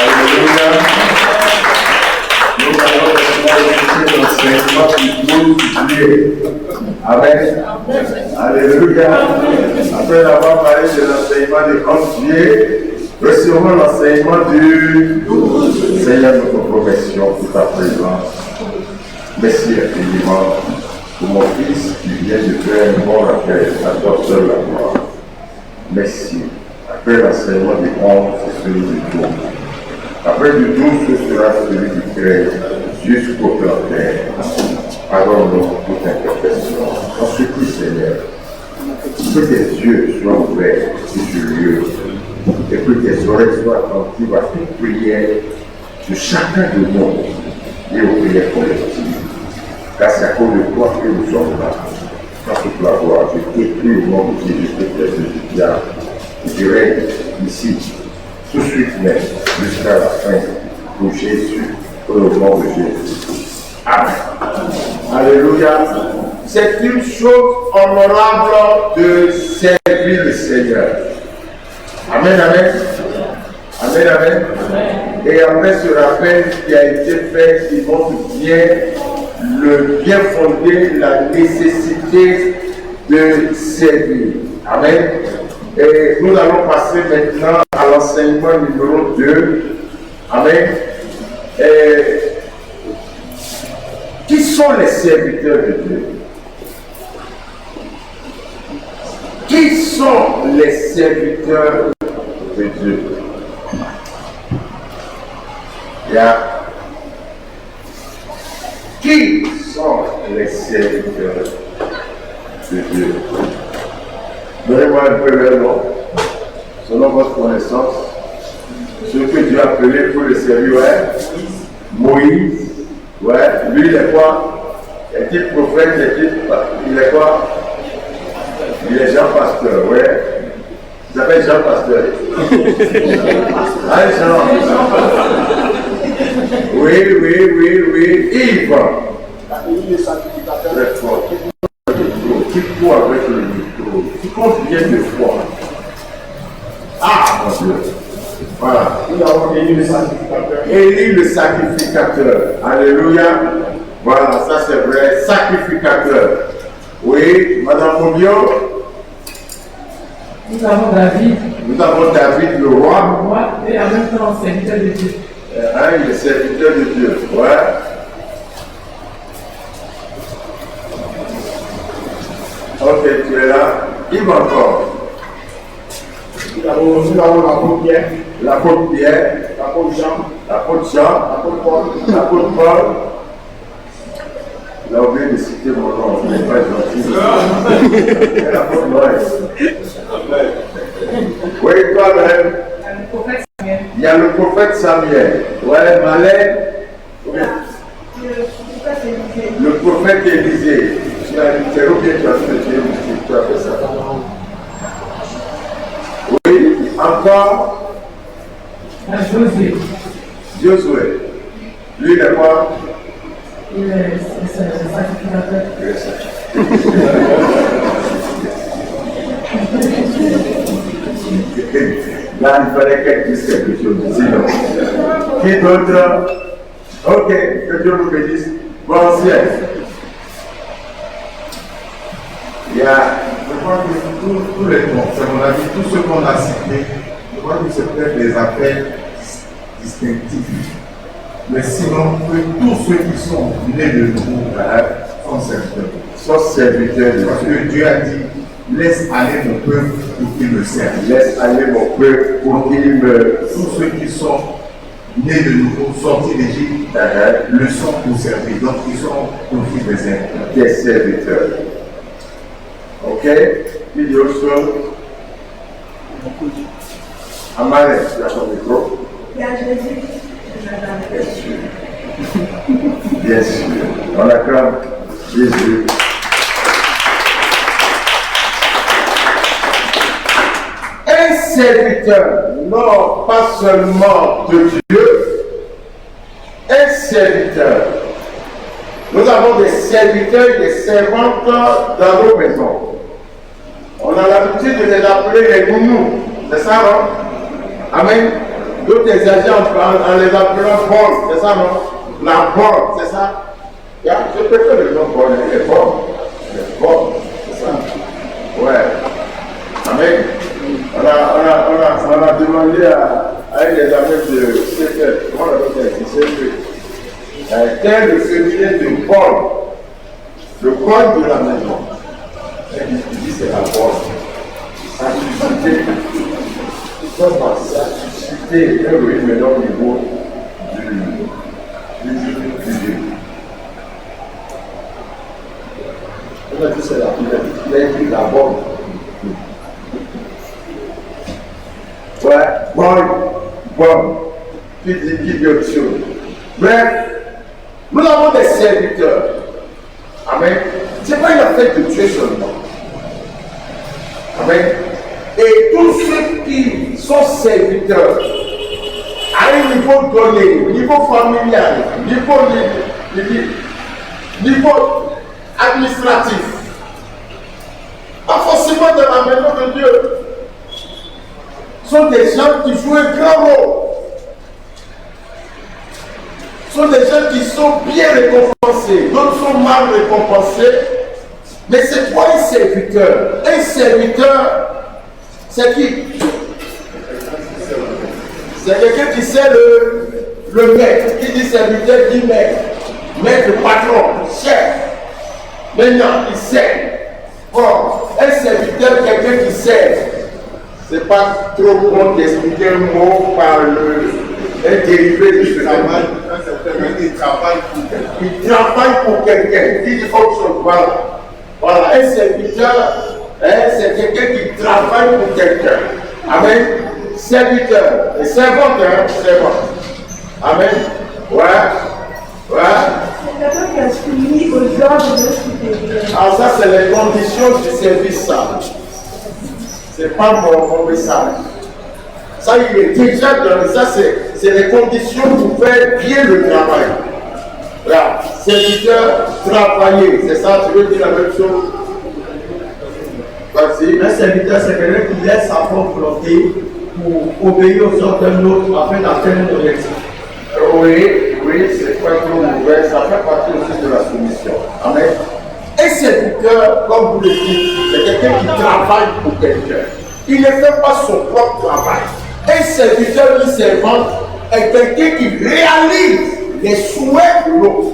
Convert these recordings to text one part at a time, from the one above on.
Alléluia. Nous allons écouter l'enseignement du 12 juillet. Amen. Alléluia. Après avoir parlé de l'enseignement du 11 juillet, recevons l'enseignement du 12. Seigneur, nous te remercions pour ta présence. Merci infiniment pour mon fils qui vient de faire un bon rappel à toi seul la gloire. Merci. Après l'enseignement du 11, c'est celui du 12. Après du 12, ce sera celui du 13 jusqu'au 31. Pardonne-nous pour toute imperfection. En ce qui, Seigneur, que tes yeux soient ouverts sur ce lieu et que tes oreilles soient attentives à toute prière de chacun de nous et aux prières collectives. Car c'est à cause de toi que nous sommes là. Dans toute la gloire, je t'écris au nom de Jésus Christ du diable. Je règne ici, tout de suite même, jusqu'à la fin, pour Jésus, au nom de Jésus. Amen. Alléluia. C'est une chose honorable de servir le Seigneur. Amen, amen. Amen, amen. Et après ce rappel qui a été fait, qui montre bien le bien fondé, la nécessité de servir. Amen. Et nous allons passer maintenant à l'enseignement numéro 2. Amen. Qui sont les serviteurs de Dieu? Qui sont les serviteurs de Dieu? Qui sont les serviteurs de Dieu? Donnez-moi un peu leur nom, selon votre connaissance. Ceux que Dieu a appelé pour le servir, ouais. Moïse, ouais. Lui, il est quoi? Est-il prophète? Il est quoi? Il est Jean Pasteur, ouais. Il s'appelle Jean Pasteur. Allez, Jean. Oui. Yves. Très fort. Qui court avec le micro? Qui compte bien de foi? Ah, mon Dieu. Voilà. Nous avons Élie le sacrificateur. Élie le sacrificateur. Alléluia. Voilà, ça c'est vrai. Sacrificateur. Oui, Madame Moubio. Nous avons David. Nous avons David le roi. Le roi et en même temps serviteur de Dieu. Il est serviteur de Dieu. Ouais. Ok, tu es là. Il va encore. Nous avons l'apôtre Pierre. L'apôtre Pierre. L'apôtre Jean. L'apôtre Jean. L'apôtre Paul. L'apôtre Paul. Il a oublié de citer mon nom. Il n'est pas gentil. L'apôtre Noël. Oui, toi-même. Il y a le prophète Samuel. Ouais, Malais. Le prophète Élisée. Tu as dit, c'est bien tu as fait ça. Oui, encore. Josué. Lui, il est quoi? Il est sacrificateur. Là, il fallait qu'elle dise quelque chose. Sinon, qui d'autre? Ok, que Dieu nous bénisse. Bon ciel. Il y a, je crois que tous les noms, c'est mon avis, tous ceux qu'on a cités, je crois que c'est peut-être des appels distinctifs. Mais sinon, tous ceux qui sont nés de nouveau sont serviteurs. Sont serviteurs. Parce que Dieu a dit, laisse aller mon peuple pour qu'il me serve. Laisse aller mon peuple pour qu'il me... Tous ceux qui sont nés de nouveau, sortis d'Égypte, le sont pour servir. Donc ils sont confiés des serviteurs. Des serviteurs. Ok? Il y a autre chose. Amalek, tu as ton micro? Il y a Jésus. Bien sûr. Bien sûr. On acclame Jésus. Un serviteur, non pas seulement de Dieu, un serviteur. Nous avons des serviteurs et des servantes dans nos maisons. On a l'habitude de les appeler les nounous. C'est ça, non? Amen. D'autres exagèrent en les appelant Paul, c'est ça non? La Paul, c'est ça? Je préfère le nom Paul, il est Paul. C'est ça. Ouais. Amen. On a demandé à un des amis de CFL, comment on appelle ça? Quel est le féminin de Paul? Le code de la maison. Il dit c'est la Paul. Ça a suscité. Comment ça a suscité un énorme niveau du privé. On a dit c'est la Bible. Il a écrit la bonne. Ouais, bon, qui dit autre chose. Bref, nous avons des serviteurs. Amen. Ce n'est pas une affaire de Dieu seulement. Amen. Et tous ceux qui sont serviteurs, à un niveau donné, niveau familial, niveau administratif, pas forcément dans la maison de Dieu, sont des gens qui jouent un grand rôle. Sont des gens qui sont bien récompensés, d'autres sont mal récompensés. Mais c'est quoi un serviteur? Un serviteur, c'est qui? C'est quelqu'un qui sait le maître. Qui dit serviteur dit maître. Maître, patron, chef. Maintenant, il sait. Bon, un serviteur, quelqu'un qui sait. C'est pas trop bon d'expliquer un mot par un dérivé du travail. Il travaille pour quelqu'un. Il dit autre chose. Voilà, un serviteur, c'est quelqu'un qui travaille pour quelqu'un. Amen. Serviteur. Et servante, servante. Amen. Ouais. C'est quelqu'un qui a soumis aux ordres de supérieur. Alors ça, c'est les conditions du service, ça. C'est pas mon message. Ça, il est déjà donné. Ça, c'est les conditions pour faire bien le travail. Là, serviteur, travailler. C'est ça, tu veux dire la même chose? Vas-y. Un serviteur, c'est quelqu'un qui laisse sa propre volonté pour obéir aux ordres d'un autre afin d'atteindre un objectif. Oui, c'est pas trop mauvais. Ça fait partie aussi de la soumission. Amen. Un serviteur, comme vous le dites, c'est quelqu'un qui travaille pour quelqu'un. Il ne fait pas son propre travail. Un serviteur, une servante, est quelqu'un qui réalise les souhaits de l'autre.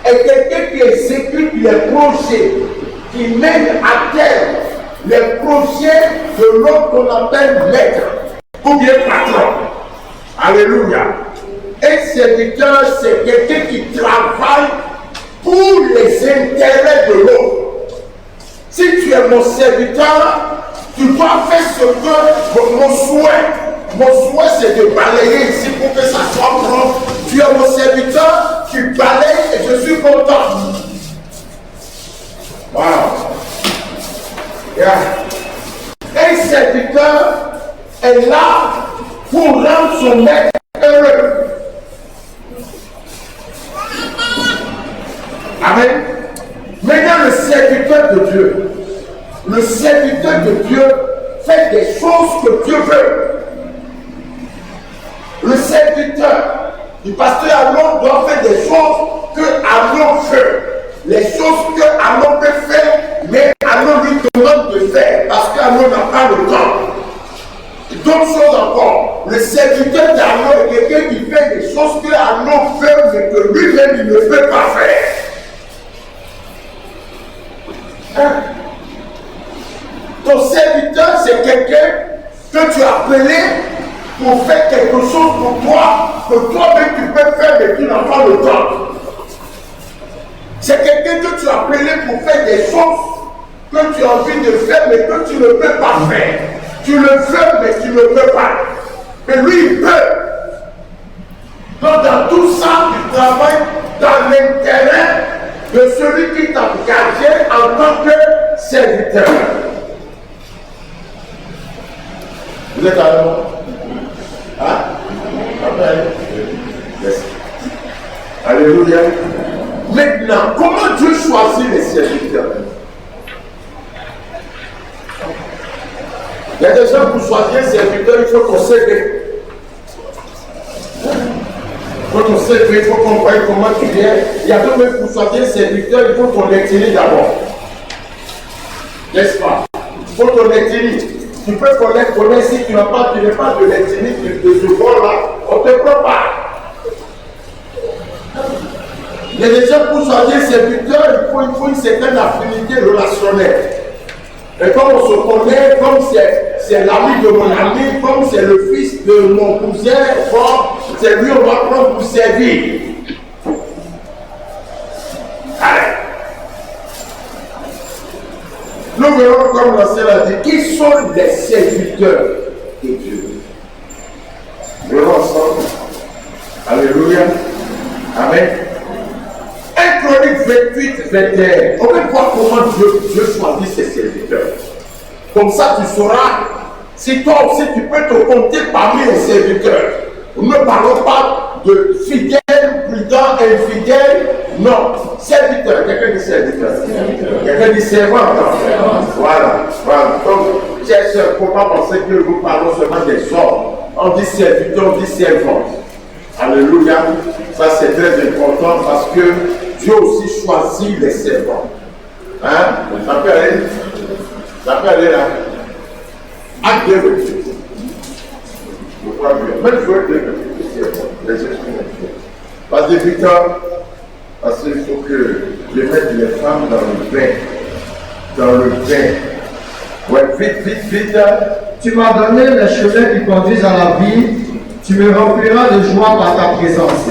Est quelqu'un qui exécute les projets, qui mène à terme les projets de l'autre qu'on appelle maître ou bien patron. Alléluia. Un serviteur, c'est quelqu'un qui travaille pour les intérêts de l'autre. Si tu es mon serviteur, tu dois faire ce que mon souhait. Mon souhait, c'est de balayer ici pour que ça soit propre. Tu es mon serviteur, tu balayes et je suis content. Wow. Yeah. Un serviteur est là pour rendre son maître heureux. Amen. Maintenant, le serviteur de Dieu. Le serviteur de Dieu fait des choses que Dieu veut. Le serviteur du pasteur Arnaud doit faire des choses que Arnaud fait. Les choses que Arnaud peut faire, mais Arnaud lui demande de faire parce qu'Arnaud n'a pas le temps. D'autres choses encore. Le serviteur d'Arnaud est quelqu'un qui fait des choses que Arnaud fait, mais que lui-même il ne peut pas faire. Hein? Ton serviteur, c'est quelqu'un que tu as appelé pour faire quelque chose pour toi, que toi-même tu peux faire, mais tu n'as pas le temps. C'est quelqu'un que tu as appelé pour faire des choses que tu as envie de faire, mais que tu ne peux pas faire. Tu le veux, mais tu ne peux pas. Mais lui, il peut. Donc, dans tout ça, tu travailles dans l'intérêt de celui qui t'a engagé en tant que serviteur. Vous êtes à moi? Hein? Amen. Yes. Alléluia. Maintenant, comment Dieu choisit les serviteurs? Il y a des gens pour choisir serviteur, il faut ton CV. Il faut ton CV, il faut qu'on voie comment tu viens. Il y a d'autres même pour choisir serviteur, il faut ton ethnie d'abord. N'est-ce pas? Il faut ton ethnie. Tu peux connaître si tu n'es pas de l'ethnie de ce bord-là, on ne te prend pas. Il y a des gens pour choisir serviteur, il faut une certaine affinité relationnelle. Et comme on se connaît, comme c'est l'ami de mon ami, comme c'est le fils de mon cousin, comme c'est lui, on va prendre pour servir. Allez. Nous verrons, comme la sœur a dit, qui sont les serviteurs de Dieu. Nous verrons ensemble. Alléluia. Amen. 1 Chronique 28, 21. On va voir comment Dieu choisit ses serviteurs. Comme ça, tu sauras si toi aussi tu peux te compter parmi les serviteurs. Nous ne parlons pas de fidèles, prudents, infidèles. Non, serviteurs. Quelqu'un dit serviteur. Quelqu'un dit servant. Voilà. Donc, il ne faut pas penser que nous parlons seulement des hommes. On dit serviteur, on dit servant. Alléluia. Ça, c'est très important parce que Dieu aussi choisit les servants. Hein? Ça peut aller. Ça peut aller là. Acte 2. Je crois bien. Même je veux dire les esprits. Parce que parce qu'il faut que je mette les femmes dans le bain. Dans le bain. Ouais, vite. Tu m'as donné les chemins qui conduisent à la vie. Tu me rempliras de joie par ta présence.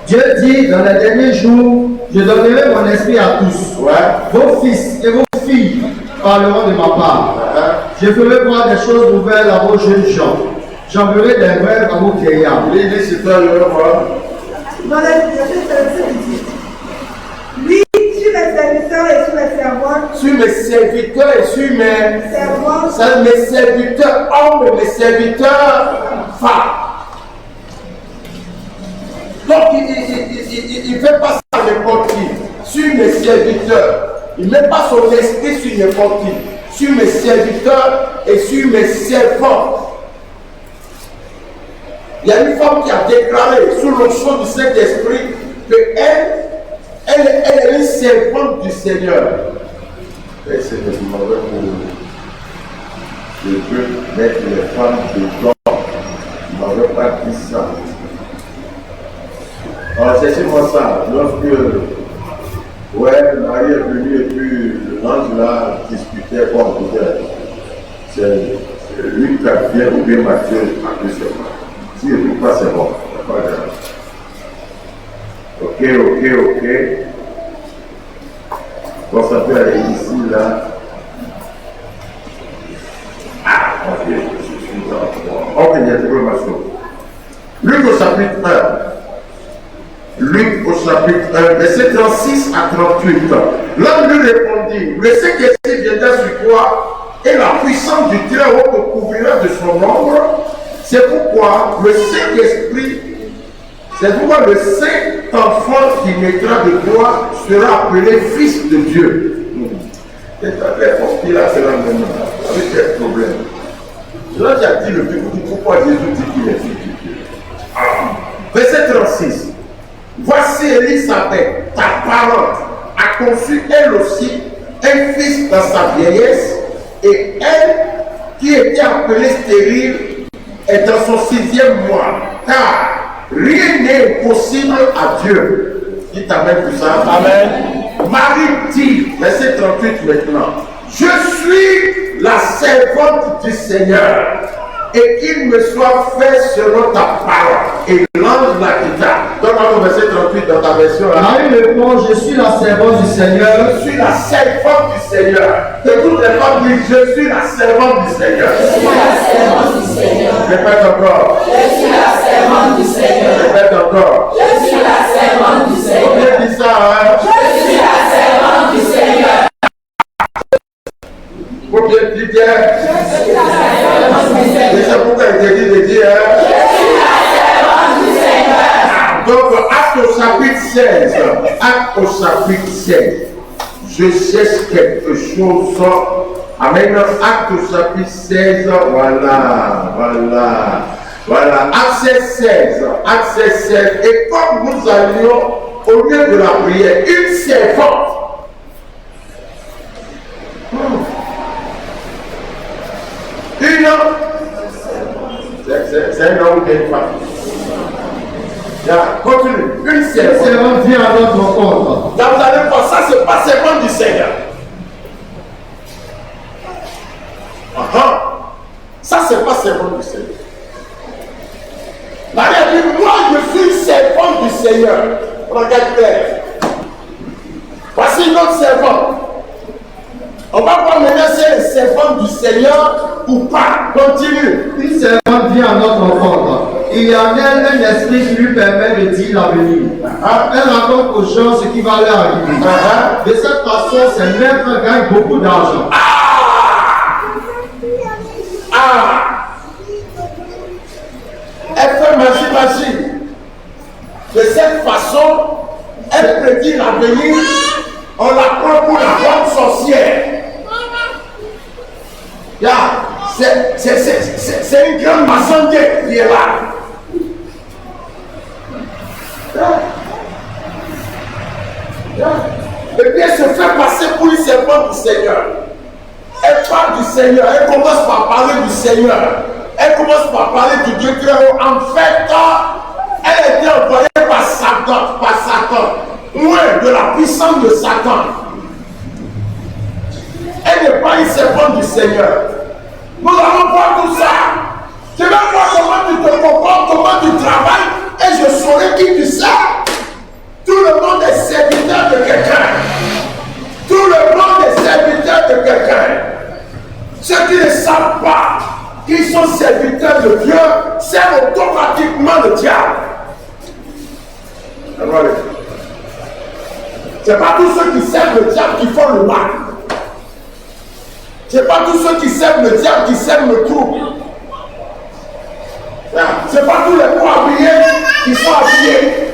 Dieu dit, dans les derniers jours, je donnerai mon esprit à tous. Ouais. Vos fils et vos filles parleront de ma part. Je ferai voir des choses nouvelles à vos jeunes gens. J'enverrai des rêves à vos vieillards. C'est toi le roi. Dans la verset 18. Oui, sur mes serviteurs et sur mes servantes. Sur mes serviteurs et sur mes servantes. Ça, mes serviteurs hommes et mes serviteurs femmes. Donc il ne fait pas ça n'importe qui. Sur mes serviteurs. Il ne met pas son esprit sur n'importe qui. Sur mes serviteurs et sur mes servantes. Il y a une femme qui a déclaré sous l'onction du Saint-Esprit qu'elle est une servante du Seigneur. Et c'est le mauvais pour je peux mettre les femmes dedans. Je ne m'avais pas dit ça. Alors, cherchez-moi ça. Lorsque Marie est venue et puis l'ange là discutait, c'est lui qui a bien ou bien Matthieu a pu se voir. Si je ne trouve pas, c'est bon. Pas grave. Ok. Bon, ça peut aller ici, là. Ok, je suis dans. Ok, il y a des informations. Luc au chapitre 1. Luc au chapitre 1, verset 36 à 38. L'homme lui répondit, le Saint-Esprit viendra sur toi et la puissance du Très-Haut te couvrira de son ombre. C'est pourquoi le Saint-Esprit, le Saint-Enfant qui naîtra de toi sera appelé Fils de Dieu. C'est très fort, là, c'est la même avec quel problème. Là, j'ai dit le but, pourquoi Jésus dit qu'il est Fils de Dieu. Verset 36. Voici Élisabeth, ta parente, a conçu elle aussi un fils dans sa vieillesse, et elle, qui était appelée stérile, est dans son 6e mois, car rien n'est impossible à Dieu. Dites amen pour ça. Amen. Marie dit, verset 38 maintenant, je suis la servante du Seigneur, et qu'il me soit fait selon ta parole. Et l'ange la quitta. Donne-moi le verset 38 dans ta version. Marie répond, je suis la servante du Seigneur. Je suis la servante du Seigneur. Et toutes les femmes disent, je suis la servante du Seigneur. Je suis la servante du Seigneur. Répète encore. Je suis la servante du Seigneur. Répète encore. Je suis la servante du Seigneur. Combien dit ça, hein? Je suis la servante du Seigneur. Combien dit bien? Je suis la servante du Seigneur. Et c'est pourquoi il te dit de dire, hein? Je suis la servante du Seigneur. Donc, Acte au chapitre 16. Acte au chapitre 16. Je cherche quelque chose. Amen. Acte au chapitre 16. Voilà. Acte 16. Acte 16. Et comme nous allions au lieu de la prière, une servante. C'est un homme et une femme. Continue. Une servante vient à notre rencontre. Là, vous allez voir, ça, c'est pas servante du Seigneur. Ça, c'est pas servante du Seigneur. Marie a dit, moi, je suis servante du Seigneur. Regarde bien. Voici notre servante. On va voir maintenant si elle est servante du Seigneur ou pas. Continue. Une servante vient à notre rencontre. Il y a en elle un esprit qui lui permet de dire l'avenir. Elle raconte aux gens ce qui va leur arriver. De cette façon, ses maîtres gagnent beaucoup d'argent. Elle fait magie. De cette façon, elle prédit l'avenir. On la prend pour la bonne sorcière. C'est une grande maçonnerie qui est là. Et puis elle se fait passer pour une servante du Seigneur. Elle parle du Seigneur. Elle commence par parler du Seigneur. Elle commence par parler du Dieu très haut. En fait, elle était envoyée par Satan. Oui, de la puissance de Satan. Elle n'est pas une servante du Seigneur. Nous allons voir tout ça. Je vais voir comment tu te comportes, comment tu travailles, et je saurai qui tu sais. Tout le monde est serviteur de quelqu'un. Tout le monde est serviteur de quelqu'un. Ceux qui ne savent pas qu'ils sont serviteurs de Dieu, servent automatiquement le diable. C'est pas tous ceux qui servent le diable qui font le mal. C'est pas tous ceux qui servent le diable qui servent le trouble. C'est pas tous les pots habillés qui sont habillés.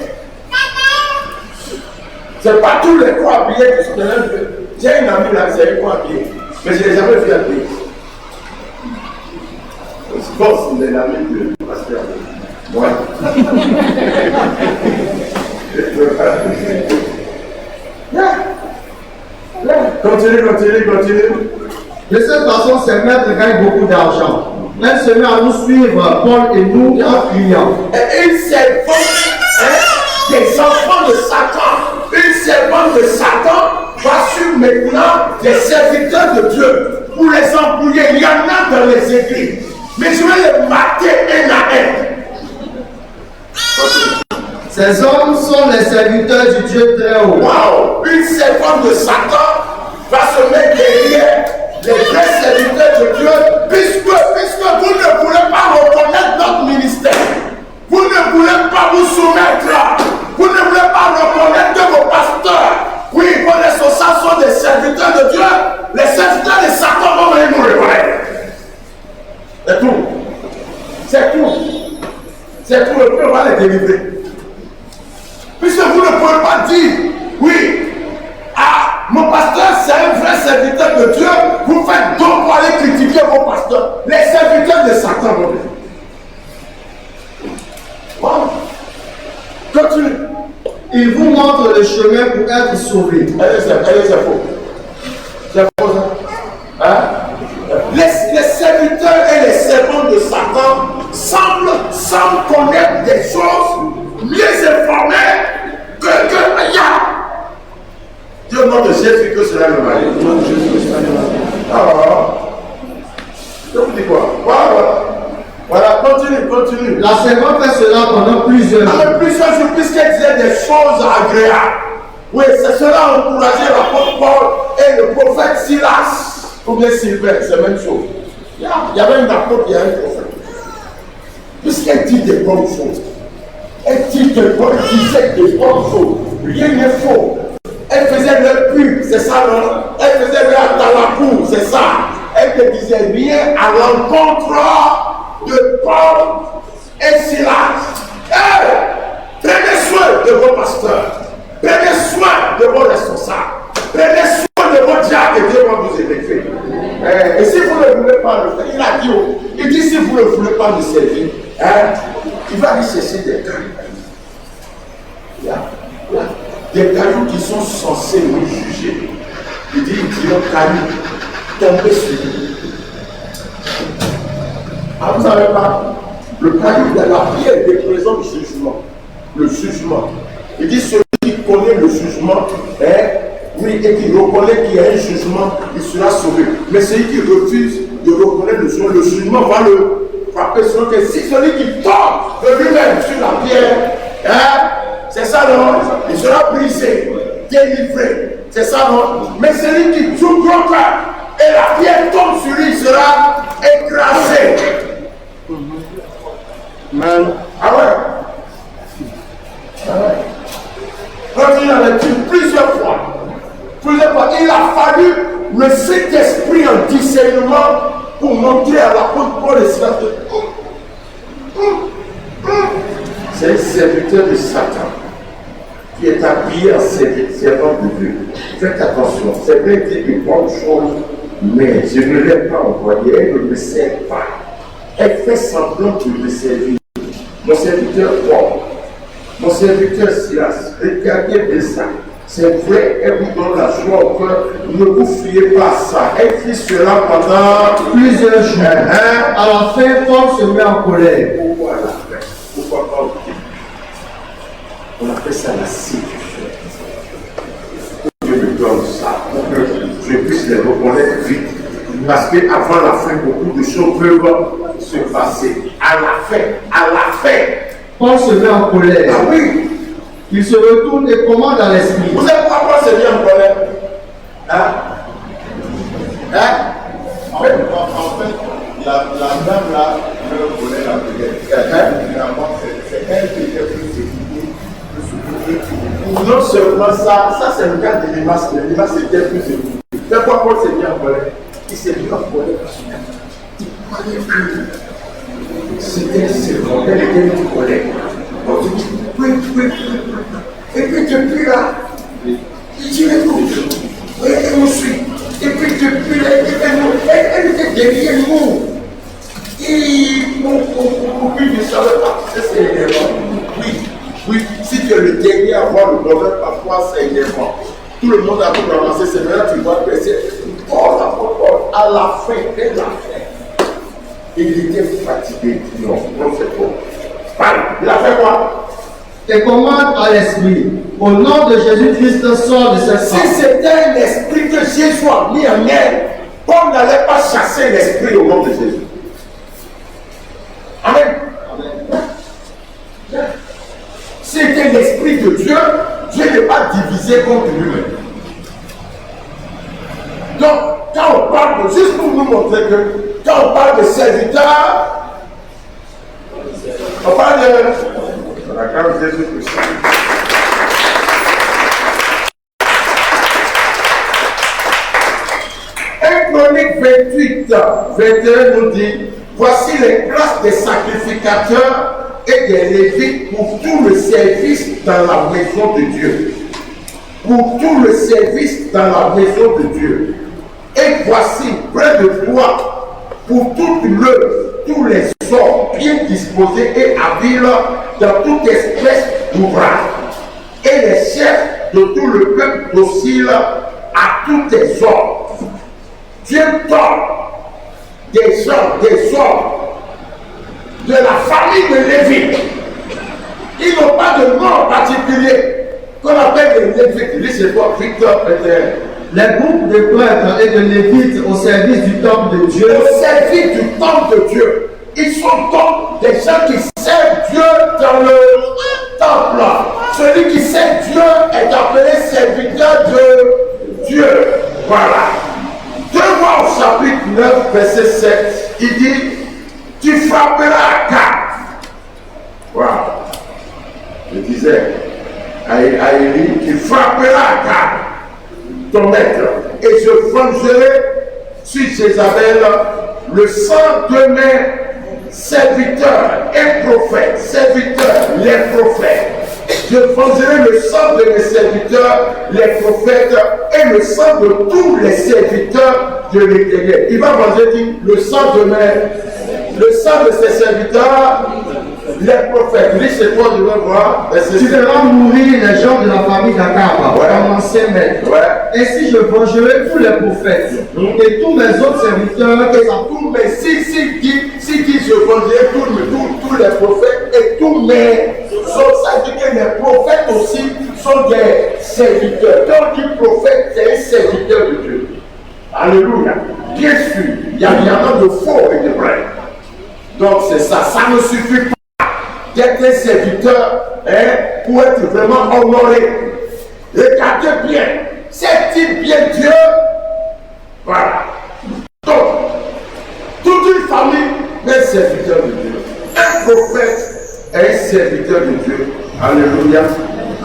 C'est pas tous les pots habillés qui sont habillés. J'ai une amie là, c'est un pot habillé. Mais je ne l'ai jamais vu habillé. Je pense qu'il est l'ami du pasteur. Ouais. Continue. De cette façon, ces maîtres gagnent beaucoup d'argent. Elle se met à nous suivre, Paul et nous, en clients. Et une servante des enfants de Satan, une servante de Satan va suivre maintenant des serviteurs de Dieu pour les embrouiller. Il y en a dans les églises, mais je vais les mater un à un. Ces hommes sont les serviteurs du Dieu très haut. Wow. Une servante de Satan va se mettre derrière les vrais serviteurs de Dieu, puisque vous ne voulez pas reconnaître notre ministère, vous ne voulez pas vous soumettre, vous ne voulez pas reconnaître que vos pasteurs, oui, connaissent ça, sont des serviteurs de Dieu, les serviteurs de Satan vont venir nous reconnaître. C'est tout. C'est tout. Le Dieu va les délivrer. Puisque vous ne pouvez pas dire, oui, mon pasteur c'est un vrai serviteur de Dieu, vous faites donc pour aller critiquer vos pasteurs. Les serviteurs de Satan vont venir. Wow. Continue. Il vous montre le chemin pour être sauvé. C'est faux. C'est faux ça. Les serviteurs et les servants de Satan semblent connaître des choses mieux informées que Dieu nom de Jésus que cela me marie. Dieu nom de Jésus que cela me marie. Je vous dis quoi? Voilà, continue. La servante fait cela pendant plusieurs jours. Plusieurs jours, puisqu'elle disait des choses agréables. Oui, c'est cela a encouragé l'apôtre Paul et le prophète Silas. Ou bien Sylvain, c'est la même chose. Il y avait une apôtre et un prophète. Puisqu'elle dit des bonnes choses. Elle disait des bonnes choses. Rien n'est faux. Elle faisait leur pub, c'est ça, non? Elle faisait leur talakou, c'est ça. Elle ne disait rien à l'encontre de Paul et Silas. Prenez soin de vos pasteurs. Prenez soin de vos responsables. Prenez soin de vos diacres et Dieu va vous élever. Et si vous ne voulez pas le faire, il a dit, il dit si vous ne voulez pas le servir, il va aller chercher des cailloux. Des cailloux qui sont censés nous juger. Il dit, cailloux, tombez sur lui. Ah, vous ne savez pas, le caillou de la pierre représente le jugement. Le jugement. Il dit celui qui connaît le jugement, oui, et qui reconnaît qu'il y a un jugement, il sera sauvé. Mais celui qui refuse de reconnaître le jugement va le frapper sur que si celui qui tombe de lui-même sur la pierre, c'est ça non, il sera brisé, délivré. C'est ça non. Mais celui qui joue gros cœur et la pierre tombe sur lui, il sera écrasé. Amen. Ah ouais. Ah ouais. Quand il a vécu plusieurs fois, il a fallu le Saint-Esprit en discernement pour montrer à l'apôtre Paul et Silas que c'est un serviteur de Satan qui est habillé en servant de Dieu. Faites attention, c'est vrai qu'il dit de bonnes choses, mais je ne l'ai pas envoyé, elle ne me sert pas. Elle fait semblant de me servir. Mon serviteur Paul, mon serviteur Silas, regardez bien ça. C'est vrai, elle vous donne la joie au cœur. Ne vous fiez pas à ça. Elle fit cela pendant Plusieurs jours. À la fin, Paul se met en colère. Pourquoi elle a fait? Pourquoi pas? On appelle ça la séduction. Dieu me donne ça pour que je puisse les reconnaître vite. Parce qu'avant la fin, beaucoup de choses peuvent se passer. À la fin. Paul se met en colère. Ah oui. Il se retourne et commande à l'esprit. Vous savez pourquoi Paul se met en colère? En fait, la dame là, le volet la prière. Finalement, c'est elle qui était plus équipée, plus équipée. Non seulement ça c'est le cas de Limas. Limas était plus équipé. Mais pourquoi Paul s'est mis en colère? Il s'est mis en colère parce qu'il croyait que c'était ce elle était une colère. On dit, oui. Et puis depuis là, il dirait tout. Elle me suit. Et puis depuis là, elle était derrière nous. Et mon copine ne savait pas que c'est énervant. Oui, si tu es le dernier à voir le bonheur, parfois c'est énervant. Tout le monde a tout ramassé, c'est maintenant tu vas passer. À la fin, dès la fin, il était fatigué. Non, c'est pas. Parle, il a fait quoi? Et commande à l'esprit. Au nom de Jésus-Christ, sort de cette femme. Si c'était un esprit que Jésus a mis en elle, Paul n'allait pas chasser l'esprit au nom de Jésus. Amen. Si c'était l'esprit de Dieu, Dieu n'est pas divisé contre lui-même. Donc, quand on parle de, juste pour nous montrer que, quand on parle de serviteur, on parle de la grâce de Jésus-Christ. Chronique 28, 21 nous dit, voici les places des sacrificateurs et des lévites pour tout le service dans la maison de Dieu. Pour tout le service dans la maison de Dieu. Et voici près de toi pour toute l'œuvre, tous les hommes bien disposés et habiles dans toute espèce d'ouvrage. Et les chefs de tout le peuple docile à tous tes ordres. Dieu donne des hommes de la famille de Lévi. Ils n'ont pas de nom particulier qu'on appelle les Lévites. Lisez quoi, Victor Péter. Les groupes de prêtres et de lévites au service du temple de Dieu. Au service du temple de Dieu. Ils sont donc des gens qui servent Dieu dans le temple. Celui qui sert Dieu est appelé serviteur de Dieu. Voilà. 2 Rois au chapitre 9, verset 7, il dit, tu frapperas à 4. Voilà. Je disais à Élie, tu frapperas à 4 ton maître, et je vengerai sur Jézabel le sang de mes serviteurs et prophètes, les prophètes, Je vengerai le sang de mes serviteurs, les prophètes, et le sang de tous les serviteurs de l'Éternel. Il va venger, dit, le sang de ses serviteurs, les prophètes. Lui, c'est quoi, je vais voir. Tu feras mourir les gens de la famille d'Akab, comme ancien maître. Ainsi, je vengerai tous les prophètes et tous mes autres serviteurs. Mais si dit je vengerai tous les prophètes et tous mes autres, ça dit que les prophètes aussi sont des serviteurs. Quand on dit prophète, c'est un serviteur de Dieu. Alléluia. Bien sûr, il y en a de faux et de vrais. Donc c'est ça, ça ne suffit pas d'être un serviteur pour être vraiment honoré. Regardez bien, c'est-il bien Dieu? Voilà. Donc, toute une famille est un serviteur de Dieu. Un prophète est un serviteur de Dieu. Alléluia.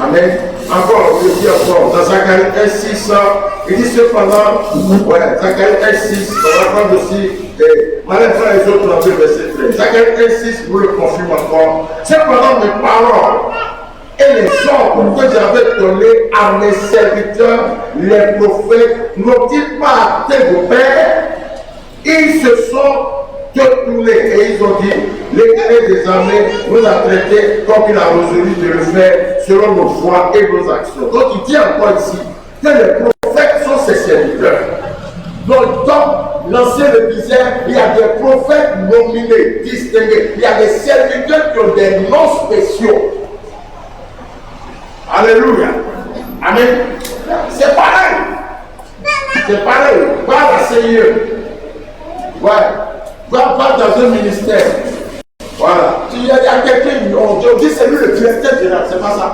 Amen. Encore, je dis encore, dans Zacharie 1:6, il dit cependant, Zacharie 1:6, on va prendre aussi, Malin frère les autres, on a vu verset 13. Zacharie 1:6 vous le confirme encore. Cependant, mes paroles et les ordres que j'avais donnés à mes serviteurs, les prophètes, n'ont-ils pas été vos pères? Ils se sont détournés et ils ont dit, l'Éternel des armées nous a traités comme il a résolu de le faire selon nos voies et nos actions. Donc il dit encore ici que les prophètes sont ses serviteurs. Donc dans l'ancien le disait, il y a des prophètes nominés, distingués. Il y a des serviteurs qui ont des noms spéciaux. Alléluia. Amen. C'est pareil. C'est pareil. Va à la CIE. Ouais. Va dans un ministère. Voilà. Il y a quelqu'un, on dit c'est lui le directeur général, c'est pas ça.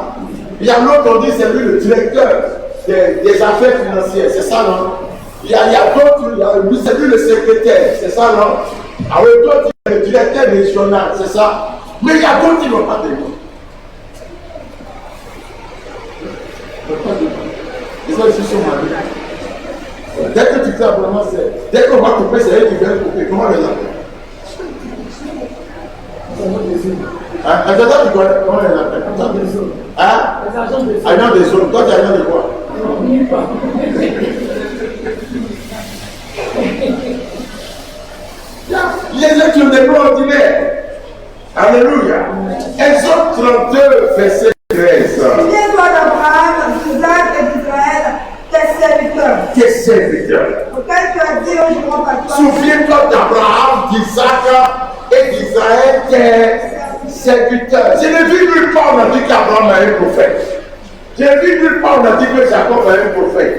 Il y a l'autre, on dit c'est lui le directeur des affaires financières, c'est ça, non? Il y a d'autres, c'est lui le secrétaire, c'est ça, non? Ah oui, d'autres, le directeur régional, c'est ça. Mais il y a d'autres qui n'ont pas de nom. Ils sont ici sur ma vie. Dès que tu fais vraiment, dès qu'on va couper, c'est eux qui viennent couper. Comment les appelle? Attends, tu connais comment les appelle? Agent des zones. Toi, tu es agent de quoi? Les êtres des plans ordinaires. Alléluia. Exode 32, verset 13. Souviens-toi d'Abraham, d'Isaac et d'Israël, tes serviteurs. Tes serviteurs. Auquel tu as dit au jour par toi. Souviens-toi d'Abraham, d'Isaac et d'Israël, tes serviteurs. Je n'ai vu nulle part on a dit qu'Abraham est un prophète. Je n'ai vu nulle part on a dit que Jacob est un prophète.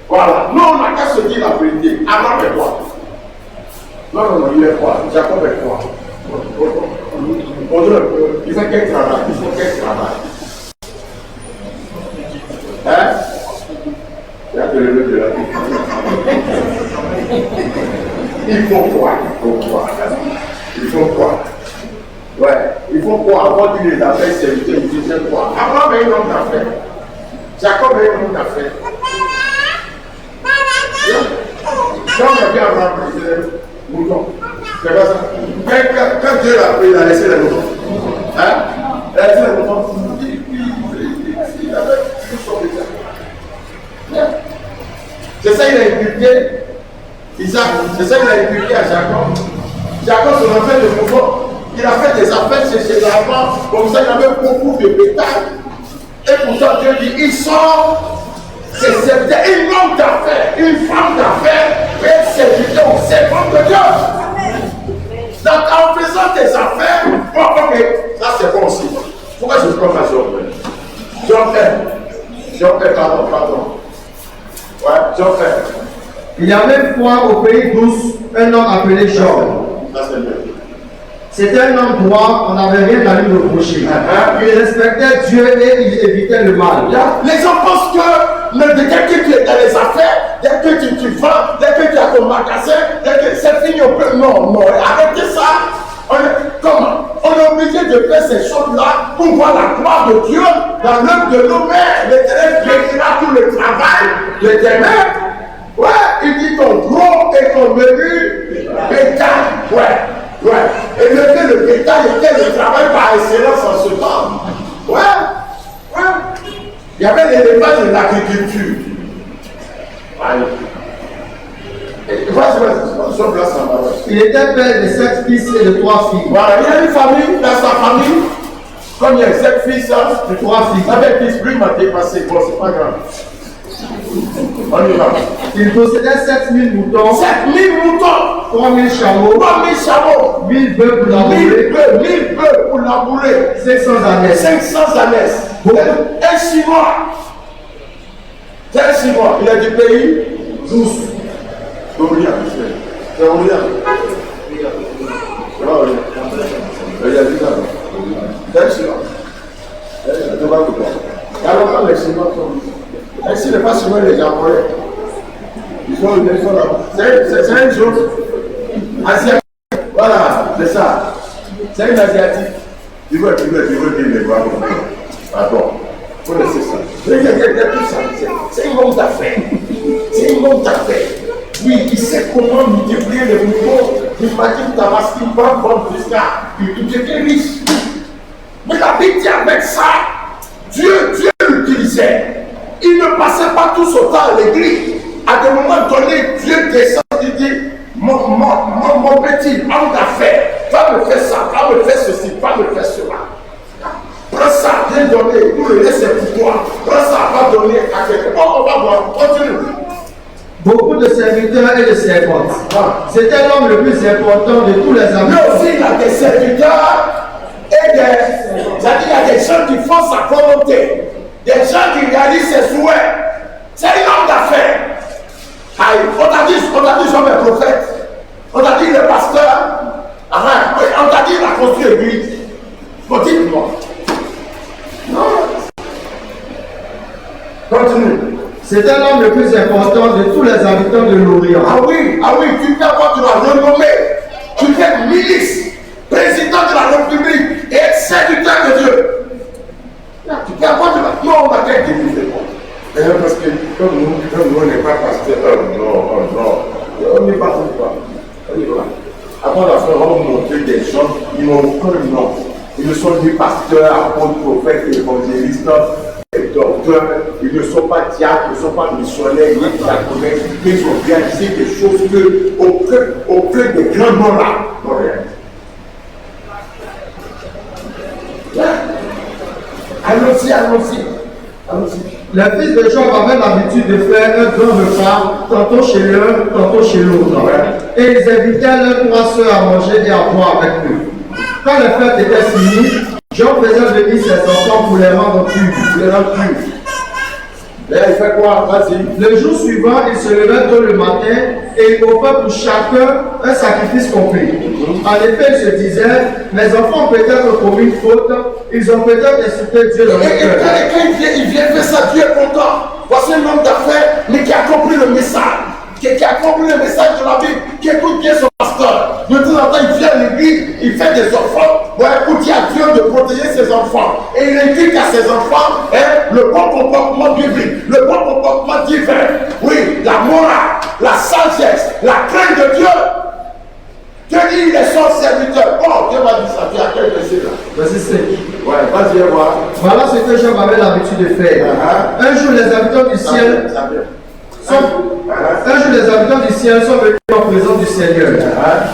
Voilà. Non, on n'a qu'à se dire la vérité. Abraham est quoi? Non, il est quoi? Jacob est quoi? Il fait quel travail? Il faut quel travail? Hein? Il y a que le de la vie. Il faut quoi? Il faut quoi? Ouais, il faut quoi? Avant qu'il les affaires serviteurs, il disait quoi? Abraham est un homme d'affaires. Jacob est un homme d'affaires. Quand on a vu Abraham, il disait mouton. C'est pas ça. Quand Dieu l'a pris, il a laissé les moutons. Hein? Il a laissé les moutons. Il avait tout son déjà. C'est ça qu'il a inculqué Isaac. C'est ça qu'il a inculqué à Jacob. Jacob se rappelle de mouvement. Il a fait des affaires chez ses enfants. Comme ça, il avait beaucoup de bétail. Et pourtant, Dieu dit, ils sont ses serviteurs, une homme d'affaires, une femme d'affaires, et serviteur ou servante de Dieu. Donc, en faisant tes affaires, ok, ça c'est bon aussi. Pourquoi je prends ma Jean-Pierre, pardon. Ouais, Jean-Pierre. Il y avait une fois au pays d'Ous un homme appelé Job. Ça c'est bien. C'était un homme droit, on n'avait rien à lui reprocher. Il respectait Dieu et il évitait le mal. Les gens pensent que dès que tu es dans les affaires, dès que tu vends, dès que tu as ton magasin, dès que c'est fini, on peut. Non, arrêtez ça. Comment? On est obligé de faire ces choses-là pour voir la gloire de Dieu dans l'œuvre de nos mères. L'Éternel bénira tout le travail de tes mères. Ouais, il dit ton gros et ton menu bétail. Ouais. Et le bétail était le travail par excellence en ce temps. Ouais. Il y avait l'élevage de l'agriculture. Il était père de 7 fils et de 3 filles. Voilà, il y a une famille, dans sa famille, comme il y a 7 fils, Et 3 filles. avec fils, lui m'a dépassé, bon, c'est pas grave. On y va. Il possédait 7000 moutons, 7000 moutons, 3000 chameaux, 3000 chameaux, 1000 bœufs pour 1000 labourer, bœufs pour labourer, 500 ânes. 500 ânesses, un Chinois. C'est un Chinois, il a du pays douce. Orient, c'est Orient. Il a dit ça. C'est un Chinois. Alors quand les Chinois sont... Ainsi n'est pas seulement les Japonais. Ils sont là. C'est un jour. Asiatique. Voilà, c'est ça. C'est un Asiatique. Il veut dire les bras. Pardon. Vous laissez ça. C'est un homme d'affaires. C'est un homme d'affaires. Oui, il sait comment multiplier les moutons. Imagine Tabaski, pas bon jusqu'à. Il était riche. Mais la Bible dit avec ça, Dieu l'utilisait. Il ne passait pas tout son temps à l'église. À des moments donnés, Dieu descend et dit, mon petit homme d'affaires, va me faire ça, va me faire ceci, va me faire cela. Prends ça, viens donner, tout le reste c'est pour toi. Prends ça, va donner à quelqu'un. Bon, on va voir, continue. Beaucoup de serviteurs et de servantes. C'était l'homme le plus important de tous les Mais habitants. aussi, il a des serviteurs et c'est-à-dire, il y a des gens qui font sa volonté, des gens qui réalisent ses souhaits. C'est un homme d'affaires. On t'a dit, sommes les prophètes. On t'a dit, le pasteur. On t'a dit, il a construit l'église. Bon, dites-moi. Non. Continue. C'était l'homme le plus important de tous les habitants de l'Orient. Ah oui, tu peux avoir de la renommée. Tu fais milice, président de la République et serviteur de Dieu. Tu peux avoir de la... Non, on va faire des milliers. Parce que comme nous, on n'est pas pasteur, non, on n'est pas quoi. On y va. Avant la fin, on va montrer des gens, ils n'ont aucun nom. Ils ne sont ni pasteurs, apôtres, prophètes, évangélistes, docteurs, ils ne sont pas diacres, ils ne sont pas missionnaires, ni diaconés, mais ils ont réalisé des choses auprès des grands noms là. Non, rien. Allons-y. Les fils de Job avaient l'habitude de faire un grand repas, tantôt chez l'un, tantôt chez l'autre. Et ils invitaient leurs 3 sœurs à manger et à boire avec eux. Quand les fêtes étaient finies, Job faisait venir ses enfants pour les rendre purs. Là, il fait quoi? Vas-y. Le jour suivant, il se levait tôt le matin et il offrait pour chacun un sacrifice complet. En effet, il se disait, mes enfants ont peut-être commis une faute, ils ont peut-être insulté Dieu dans leur Et cœur. quand il vient faire ça, Dieu est content. Voici un homme d'affaires, mais qui a compris le message. Qui a compris le message de la Bible, qui écoute bien son pasteur. De temps en temps, il vient à l'église, il fait des enfants. Bon, écoute, il y a Dieu de protéger ses enfants. Et il indique à ses enfants le bon comportement biblique, le bon comportement divin. Oui, la morale, la sagesse, la crainte de Dieu. Dieu dit, il est son serviteur. Oh, Dieu m'a dit ça, tu as quel verset là? Verset 5. Ouais, vas-y, voir. Voilà ce que Job avait l'habitude de faire. Un jour, les habitants du ciel sont venus en présence du Seigneur.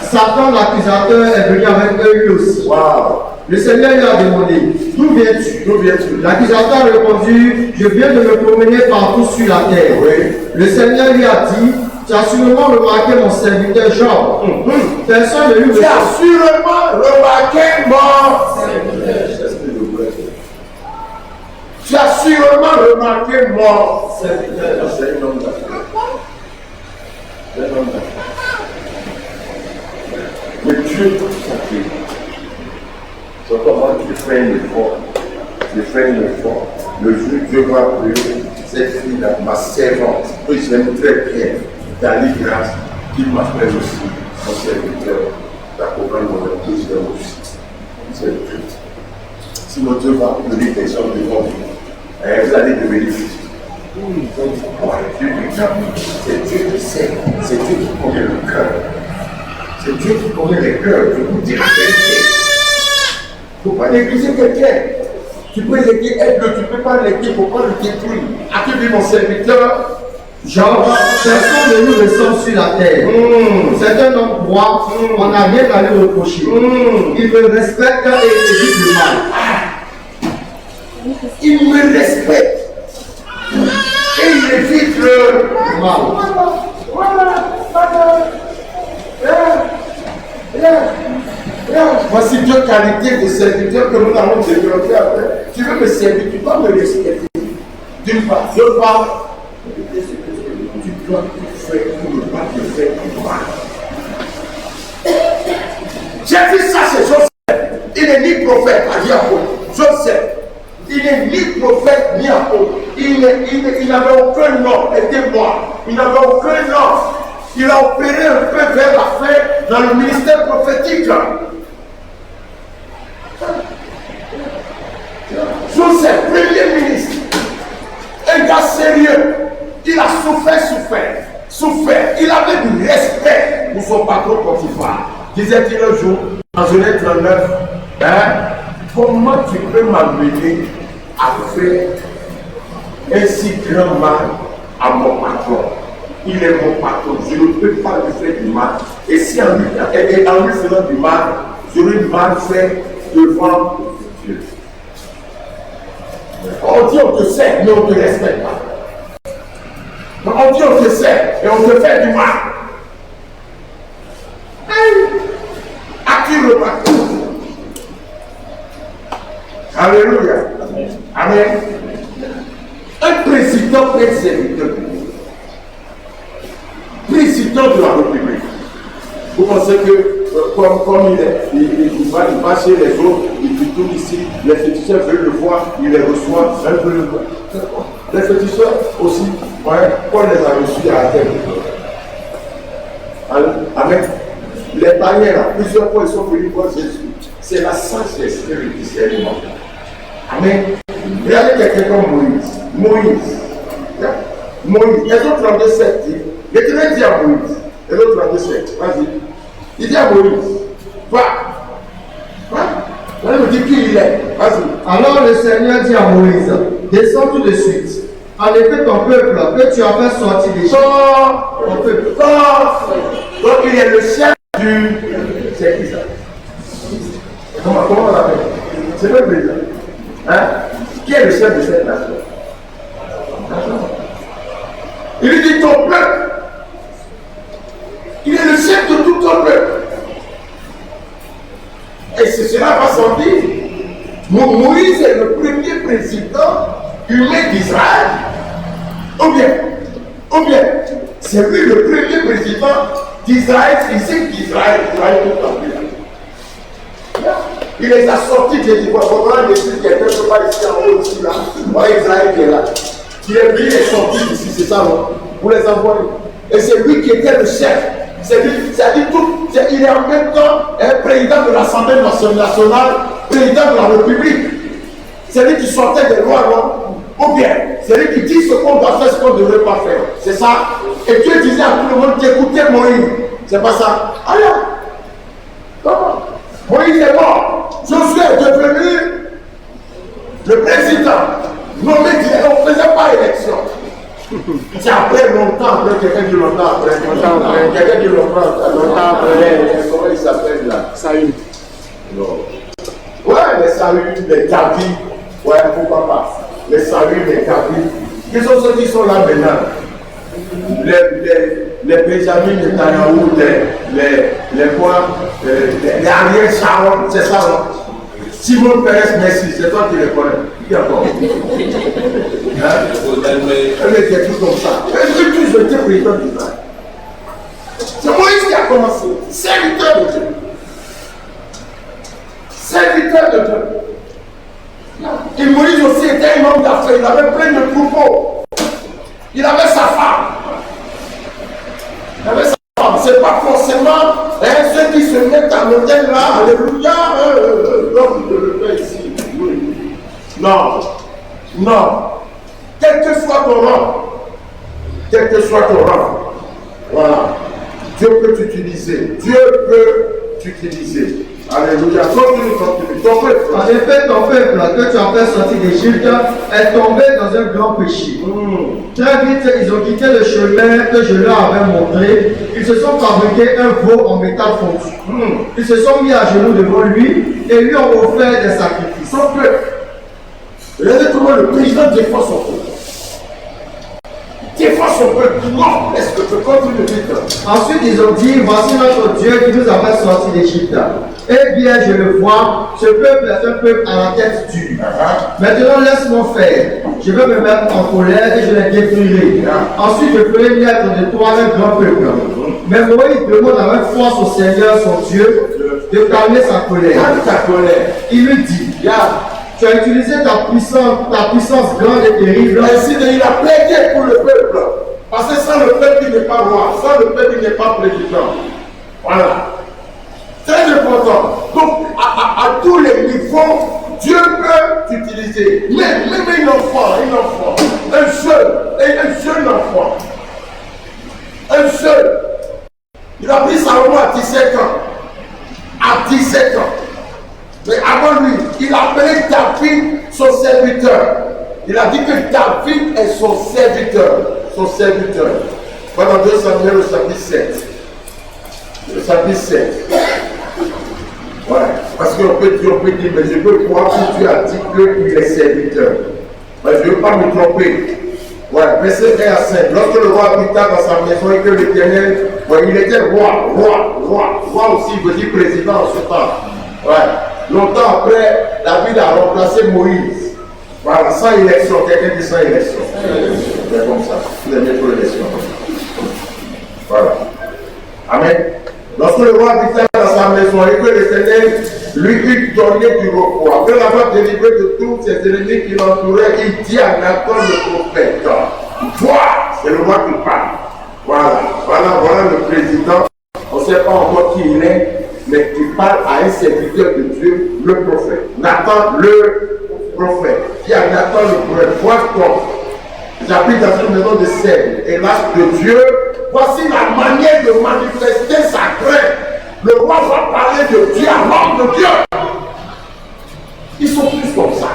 Satan, l'accusateur, est venu avec eux lui aussi. Wow. Le Seigneur lui a demandé, d'où viens-tu? L'accusateur a répondu, je viens de me promener partout sur la terre. Oui. Le Seigneur lui a dit, tu as sûrement remarqué mon serviteur Job. Personne ne lui Tu as sûrement remarqué mon serviteur. Tu as sûrement remarqué mon serviteur. C'est un homme d'affaires. Mais Dieu tout ça fait. C'est comment tu fais un effort. Le jour Dieu va appeler cette fille-là, ma servante, que j'aime très bien, d'aller grâce, qu'il m'appelle aussi mon serviteur, d'accompagner mon épouse aussi. C'est Dieu. Sinon Dieu va appeler des gens devant vous. Vous allez devenir fils. C'est Dieu qui sait, c'est Dieu qui connaît le cœur. C'est Dieu qui connaît les cœurs. Je vous dis la vérité. Il ne faut pas négliger quelqu'un. Tu peux l'aider, aide-le, tu ne peux pas l'aider, il ne faut pas le détruire. As-tu vu mon serviteur? Genre, personne de nous ne sommes sur la terre. C'est un homme droit, on n'a rien à lui reprocher. Il me respecte et évite le mal. Il me respecte et il évite le Mal. Voici deux qualités de serviteur que nous allons développer après. Tu veux me servir, tu dois me respecter. D'une part, d'autre part, tu dois tout faire pour ne pas te faire du mal. J'ai vu ça chez Joseph. Il n'est ni prophète, ni apôtre. Joseph, il n'est ni prophète, ni apôtre. Il n'avait aucun nom, aidez-moi. Il n'avait aucun nom. Il a opéré un peu vers la fin dans le ministère prophétique. Joseph, premier ministre, un gars sérieux, il a souffert. Il avait du respect pour son patron Potiphar. Disait-il un jour, dans Genèse 39, comment tu peux m'amener à faire un si grand mal à mon patron? Il est mon patron, je ne peux pas lui faire du mal. Et si en lui faisant du mal, je lui mal fait devant Dieu. On dit on te sait, mais on ne te respecte pas. On dit on te sait, et on te fait du mal. À qui remarque? Alléluia. Amen. Un président peut être serviteur. Président de la République. Vous pensez que comme il va chez les autres, il tourne ici, les féticheurs veulent le voir, il les reçoit, elles veulent le voir. Les féticheurs aussi, Paul les a reçus à la terre. Amen. Les barrières, là, plusieurs fois ils sont venus voir Jésus. C'est la sagesse et le discernement. Amen. Regardez quelqu'un comme Moïse. Les autres 32 7 dit, l'Éternel dit à Moïse, les autres 32 7, vas-y. Il dit à Moïse, va. On me dit qui il est. Vas-y. Alors le Seigneur dit à Moïse, descends tout de suite. En effet, ton peuple que tu as fait sortir des gens, ton peuple. Donc il est le chef du. C'est qui ça? Comment on l'appelle? C'est le président. Qui est le chef de cette nation? Il lui dit ton peuple. Il est le chef de tout ton peuple. Et cela va sortir. Moïse est le premier président humain d'Israël. Ou bien, c'est lui le premier président d'Israël, physique d'Israël, tout en plus. Il les a sortis de l'Ivoire. Voilà les trucs qui étaient pas ici en haut, ici, là. Voilà Israël qui est là. Il est venu les sortir d'ici, c'est ça, non? Vous les envoyez. Et c'est lui qui était le chef. C'est-à-dire tout. Il est en même temps un président de l'Assemblée nationale, président de la République. C'est lui qui sortait des lois, non? Ou bien, c'est lui qui dit ce qu'on doit faire, ce qu'on ne devrait pas faire. C'est ça. Et Dieu disait à tout le monde d'écouter Moïse. C'est pas ça. Alors, comment? Moïse est mort. Josué est devenu le président. Nommé, on ne faisait pas élection. C'est après longtemps, après quelqu'un dit longtemps après. Quelqu'un dit longtemps après. Comment il s'appelle là? Saül. Non. Ouais, les Saül, les David. Ouais, pourquoi pas? Les Saül, les David. Qui sont ceux qui sont là maintenant? Les Benjamin Netanyahu, les quoi? Les Ariel Sharon, c'est ça, non? Simon Pérez, merci, c'est toi qui les connais. Qui encore? Elle était tout comme ça. Elle dit que je étais président d'Israël. C'est Moïse qui a commencé. Serviteur de Dieu. Serviteur de Dieu. Et Moïse aussi était un homme d'affaires. Il avait plein de troupeaux. Il avait sa femme. Il avait sa femme. C'est pas forcément ceux qui se mettent à l'hôtel là. Alléluia. L'homme de le faire ici. Non. Non. Quel que soit ton rang, voilà, Dieu peut t'utiliser. Alléluia. Continue, continue. Ton peuple. En effet, ton peuple que tu as fait sortir d'Égypte est tombé dans un grand péché. Très vite, ils ont quitté le chemin que je leur avais montré. Ils se sont fabriqués un veau en métal fondu. Ils se sont mis à genoux devant lui et lui ont offert des sacrifices. Son peuple. Regardez comment le président défend son peuple. Défend son peuple. Non, est-ce que tu continues vite? Ensuite, ils ont dit, voici notre Dieu qui nous a fait sortir d'Égypte. Eh bien, je le vois, ce peuple est un peuple à la tête dure. Maintenant, laisse-moi faire. Je vais me mettre en colère et je les détruirai. Ensuite, je ferai naître de toi un grand peuple. Mais Moïse demande avec force au Seigneur, son Dieu, de calmer sa colère. Calme ta colère. Il lui dit, tu as utilisé ta puissance grande et terrible. Ainsi, il a plaidé pour le peuple. Parce que sans le peuple, il n'est pas roi. Sans le peuple, il n'est pas président. Voilà. Très important. Donc, à tous les niveaux, Dieu peut t'utiliser. Même un enfant, un jeune enfant. Un seul. Il a pris Salomon à 17 ans. À 17 ans. Mais avant lui, il a appelé David son serviteur. Il a dit que David est son serviteur. Son serviteur. Pendant 2 Samuel au chapitre 7. Le chapitre 7. Ouais. Parce qu'on peut dire, mais je peux croire que tu as dit qu'il est serviteur. Mais je ne veux pas me tromper. Ouais, verset 1 à 5. Lorsque le roi habita dans sa maison et que l'Éternel, il était roi aussi, il veut dire président en ce temps. Ouais. Longtemps après, David a remplacé Moïse. Voilà, sans élection, quelqu'un dit sans élection. C'est comme ça, vous aimez pour l'élection. Voilà. Amen. Lorsque le roi habitait dans sa maison et que l'Éternel lui eut donné du repos, après l'avoir délivré de tous ses ennemis qui l'entouraient, il dit à Nathan le prophète, toi, c'est le roi qui parle. Voilà le président. On ne sait pas encore qui il est, mais qui parle à un serviteur de Dieu, le prophète. Nathan le prophète. Dit à Nathan le prophète, vois toi, j'habite dans une maison de sel, hélas de Dieu. Voici la manière de manifester sa crainte. Le roi va parler de Dieu à l'homme de Dieu. Ils sont tous comme ça.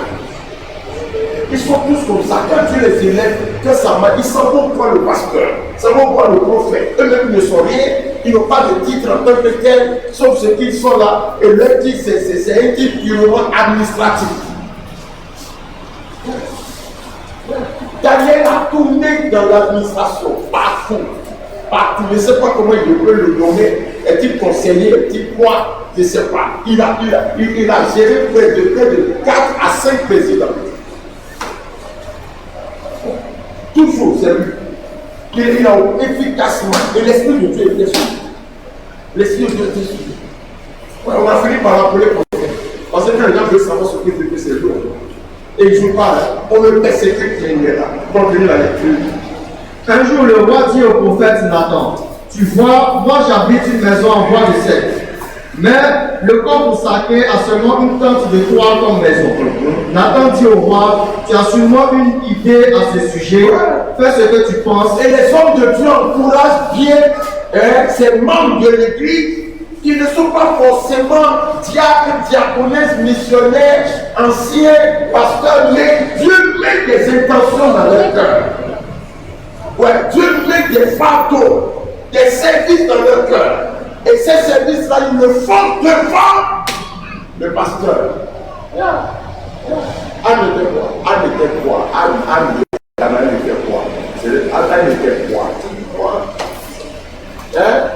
Ils sont tous comme ça. Quand Dieu les élève, que ça m'a, ils s'en vont voir le pasteur, ils s'en vont voir le prophète. Eux-mêmes ne sont rien, ils n'ont pas de titre en tant que tel, sauf ce qu'ils sont là. Et leur titre, c'est un titre purement administratif. Daniel a tourné dans l'administration, partout. Je ne sais pas comment il peut le nommer. Est-il conseiller, est-il quoi? Je ne sais pas. Il a géré près de 4 à 5 présidents. Toujours, c'est lui. Il a efficacement. Et l'Esprit de Dieu était sur lui. L'Esprit de Dieu était sur lui. Ouais, on a fini par l'appeler prophète. Parce que quand les gens veulent savoir ce que c'est lui. Et il ne joue pas là. On le persécute qui est là. Continue la lecture. Un jour, le roi dit au prophète Nathan, tu vois, moi j'habite une maison en bois de cèdre, mais le corps consacré a seulement une tente de toile comme maison. Nathan dit au roi, tu as sûrement une idée à ce sujet, fais ce que tu penses. Et les hommes de Dieu encouragent bien ces membres de l'église qui ne sont pas forcément diacres, diaconesses, missionnaires, anciens, pasteurs, mais Dieu met des intentions dans leur cœur. Ouais, Dieu met des fardeaux, des services dans leur cœur. Et ces services-là, ils le font devant le pasteur. Anne était quoi? Anne était quoi? Anne était quoi? Anne était quoi?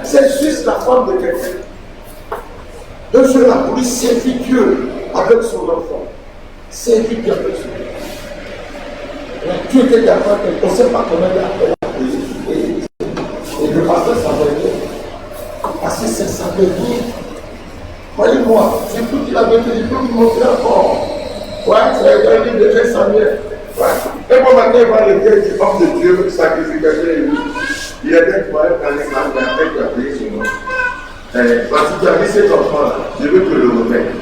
C'est juste la femme de quelqu'un. Un jeune a voulu servir Dieu avec son enfant. Servir Dieu avec son enfant. Dieu était d'accord, on ne sait pas comment il a fait. Et le pasteur savait bien. Parce que ça savait bien. Voyez-moi, c'est tout qu'il avait fait, il peut vous montrer encore. Ouais, c'est un livre de 1 Samuel. Ouais. Et bon, maintenant, il va le dire du homme de Dieu, sacrificateur. Il était pour être dans l'exemple d'un père qui a payé sur moi. Parce que tu as vu cet enfant-là, je veux te le remettre.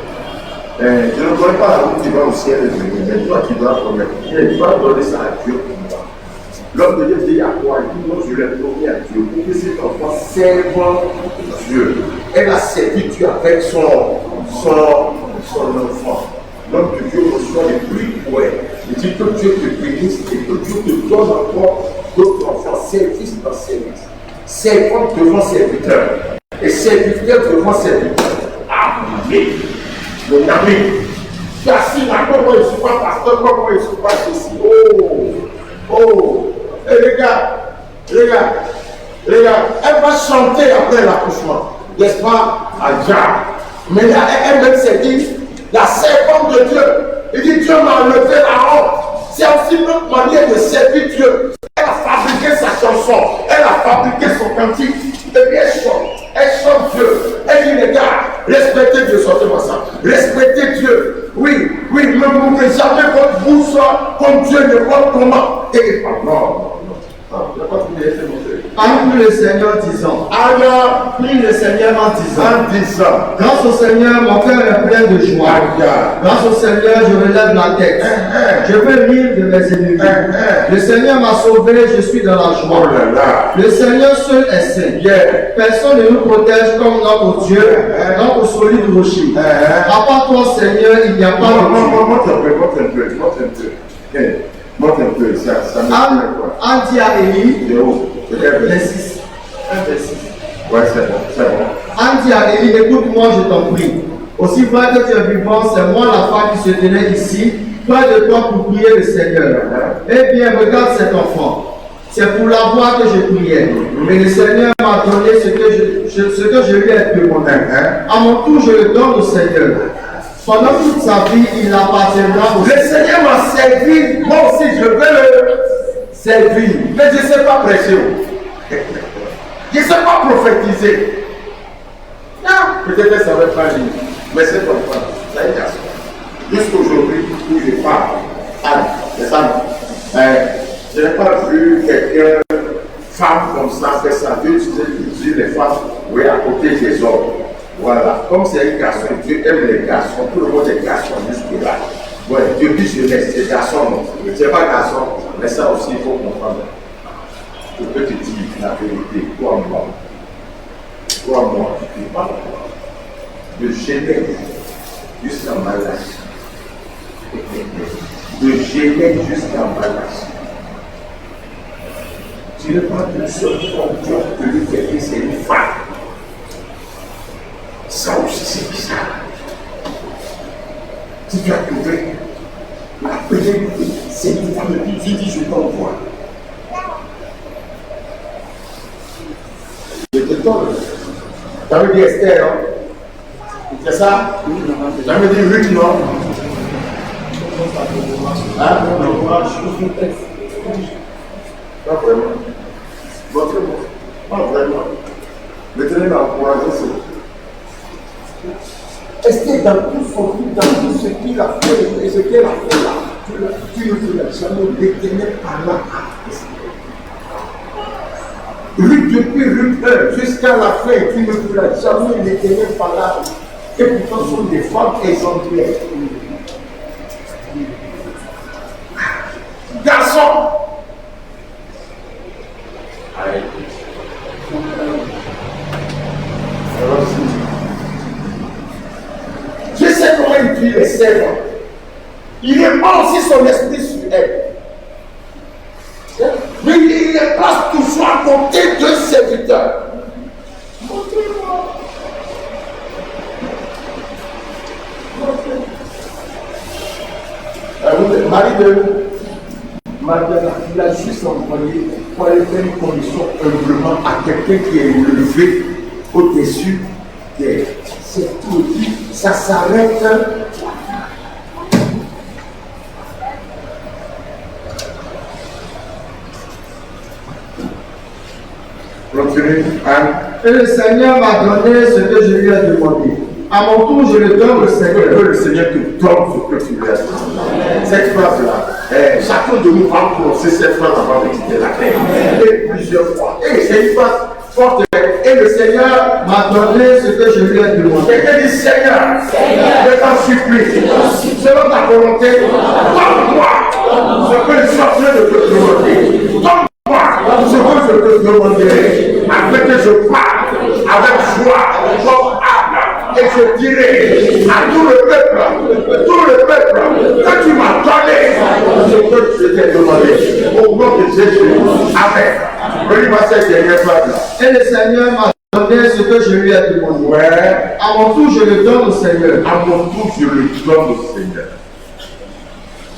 Je ne connais pas la route qui va au ciel, mais toi qui dois promettre. Tu vas donner ça à Dieu pour moi. L'homme de Dieu dit à quoi? Il dit non, je l'ai promis à Dieu pour que cet enfant serve Dieu. Elle a servi Dieu avec son son enfant. L'homme de Dieu reçoit les pluies. Ouais. Il dit que Dieu te bénisse et que Dieu te donne encore d'autres enfants, service par service. Servant devant serviteur. Et serviteur devant serviteur. Amen. Le ami. Tu as assis là, comment je ne suis pas pasteur, comment je ne suis pas ceci. Oh. Et regarde, elle va chanter après l'accouchement. N'est-ce pas? Adja. Mais là, elle-même s'est dit, la servante de Dieu. Il dit, Dieu m'a enlevé la honte. C'est aussi notre manière de servir Dieu. Elle a fabriqué sa chanson. Elle a fabriqué son cantique. Et puis elle chante Dieu. Elle dit, les gars, respectez Dieu, sortez-moi ça. Respectez Dieu. Oui, ne mourrez jamais votre bouche comme Dieu ne voit comment. Et non. Alors prie le Seigneur disant. Alors prie le Seigneur en disant. Grâce au Seigneur, mon cœur est plein de joie. Grâce au Seigneur, je relève la tête. Je veux rire de mes ennemis. Le Seigneur m'a sauvé, je suis dans la joie. Le Seigneur seul est saint. Personne ne nous protège comme notre Dieu, notre solide rocher. À part toi, Seigneur, il n'y a pas de Dieu. Montre un peu, ça Anne dit à Élie, verset 6. Ouais, c'est bon. Anne dit à Élie, écoute-moi, je t'en prie. Aussi vrai que tu es vivant, c'est moi la femme qui se tenait ici, près de toi pour prier le Seigneur. Eh bien, regarde cet enfant. C'est pour la voix que je priais. Mais le Seigneur m'a donné ce que je lui ai demandé. À mon tour, je le donne au Seigneur. Pendant toute sa vie, il appartiendra au Seigneur. Le Seigneur m'a servi, moi aussi je vais le servir. Mais je ne sais pas prêcher. Je ne sais pas prophétiser. Peut-être que ça ne va pas dire. Mais c'est comme ça. Ça est garçon. Jusqu'aujourd'hui, où je parle, c'est ça. Je n'ai pas vu quelqu'un, femme comme ça, faire sa vie, utiliser les femmes, oui, à côté des hommes. Voilà, comme c'est un garçon, Dieu aime les garçons, tout le monde est garçon jusque-là. Ouais, depuis jeunesse, c'est garçon, non. C'est pas garçon, mais ça aussi, il faut comprendre. Je peux te dire la vérité, crois-moi, je ne dis pas de Genève jusqu'à Malachi. De Genève jusqu'à Malachi. Tu n'es pas une seule fonction que lui fait, c'est une femme. Ça aussi c'est bizarre. Si tu as trouvé la première, c'est une femme qui dit je t'envoie. Je te donne. Ça veut dire Esther, hein? C'est ça? Ça veut dire Ruth, non? Hein? Pas vraiment. Votre mot. Pas vraiment. Mettez-les dans le courage aussi. Esther, dans tout ce qu'il a fait et ce qu'elle a fait là, tu ne peux jamais détenir par là. Ruth, depuis Ruth 1 jusqu'à la fin, tu ne peux jamais détenir par là. Et pourtant, ce sont des femmes exemplaires. Garçon! Je sais comment il prie les servants. Il répand aussi son esprit sur elle. Mais il les place toujours à côté de serviteurs. Montrez-moi. Marie de Madame, il a juste envoyé pour aller faire une condition humblement à quelqu'un qui est élevé au-dessus des. C'est tout. Ça s'arrête. Continue. Et le Seigneur m'a donné ce que je lui ai demandé. À mon tour, je le donne au Seigneur. Que le Seigneur te donne ce que tu lui as demandé. Cette phrase-là, chacun de nous va prononcer cette phrase avant de quitter la terre. Et plusieurs fois. Et c'est une phrase forte. Et le Seigneur m'a donné ce que je lui ai demandé. Quelqu'un dit Seigneur, je t'en supplie, selon ta volonté, donne-moi ce que je suis en train de te demander. Donne-moi ce que je te demanderai, afin que je parle avec joie, comme âme et je dirai à tout le peuple, que tu m'as donné ce que je t'ai demandé. Au nom de Jésus. Amen. Relis-moi cette dernière phrase. Et le Seigneur m'a donné ce que je lui ai demandé. Ouais. À mon tour, je le donne au Seigneur. À mon tour, je le donne au Seigneur.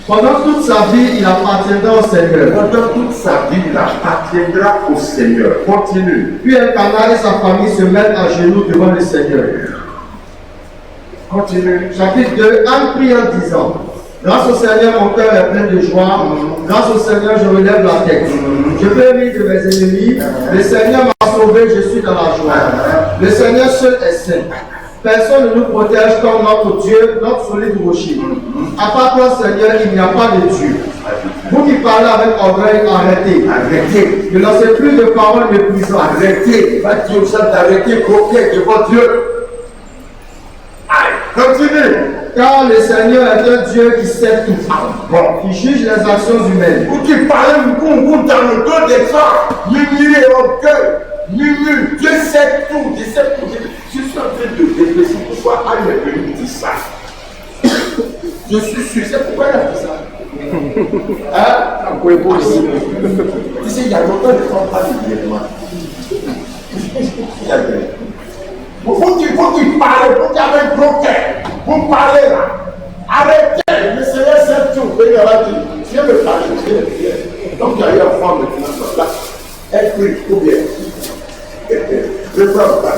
Pendant toute sa vie, il appartiendra au Seigneur. Pendant toute sa vie, il appartiendra au Seigneur. Continue. Puis Elkanah et sa famille se mettent à genoux devant le Seigneur. Continue. Chapitre 2, Anne prie en disant: grâce au Seigneur, mon cœur est plein de joie. Grâce au Seigneur, je relève la tête. Je peux rire de mes ennemis. Le Seigneur m'a sauvé, je suis dans la joie. Le Seigneur seul est saint. Personne ne nous protège comme notre Dieu, notre solide rocher. À part toi, Seigneur, il n'y a pas de Dieu. Vous qui parlez avec orgueil, arrêtez. Arrêtez. Ne lancez plus de paroles méprisantes. Arrêtez. Va dire aux gens d'arrêter croquer devant Dieu. Allez, continue. Car le Seigneur est un Dieu qui sait tout, Bon. qui juge les actions humaines. Vous qui parlez beaucoup dans le dos des gens, murmurez orgueil, murmure, Dieu sait tout, Dieu sait tout. Je suis en train de réfléchir pourquoi Anne est venue dire ça. Je suis sûr, c'est pourquoi elle a fait ça. Hein? Tu sais, il y a longtemps que je ne pas de diamant. Vous qui parlez, vous qui avez un gros cœur, vous parlez là. Arrêtez, le Seigneur sait tout. Il va dire, viens me parler, viens me dire. Donc il y a eu un femme maintenant, là. Elle prie, ou bien. Je prends pas.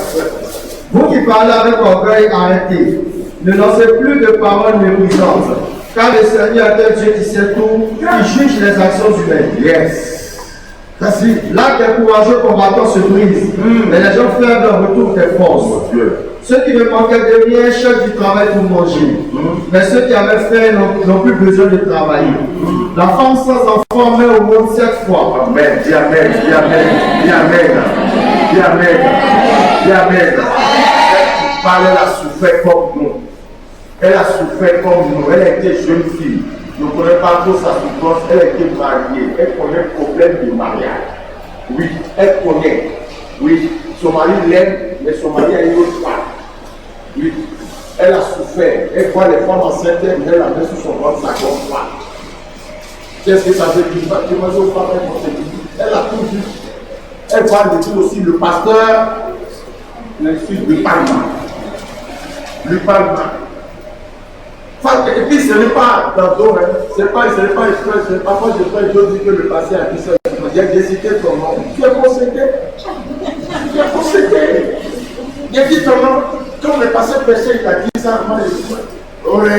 Vous qui parlez avec orgueil, arrêtez. Ne lancez plus de paroles méprisantes. Car le Seigneur est un Dieu qui sait tout, qui juge les actions humaines. Yes. Ainsi, là que les courageux combattants se brisent, mais les gens faibles retrouvent des forces. Mon Dieu. Ceux qui ne manquaient de rien cherchent du travail pour manger. Mais ceux qui avaient faim n'ont plus besoin de travailler. La femme sans enfant met au monde 7 fois. Amen. Dis Amen. Dis Amen. Dis Amen. Dis Amen. Dis Amen. Elle qui parle, elle a souffert comme nous. Elle a souffert comme nous. Elle était jeune fille. Je ne connais pas trop sa souffrance. Elle était mariée. Elle connaît le problème du mariage. Oui, elle connaît. Oui, son mari l'aime, mais son mari a une autre femme. Oui, elle a souffert. Elle voit les femmes enceintes, elle met la main sur son ventre, ça gonfle pas. Qu'est-ce que ça veut dire? Elle a tout vu. Elle voit aussi le pasteur, le fils de Palma. Le Palma. Et puis ce n'est pas tantôt, ce n'est pas exprès, parfois je fais, je dis que le passé a dit ça. J'ai cité ton nom. Tu es possédé. Tu es possédé. J'ai dit ton nom. Quand le passé péché, il a dit ça. Oui.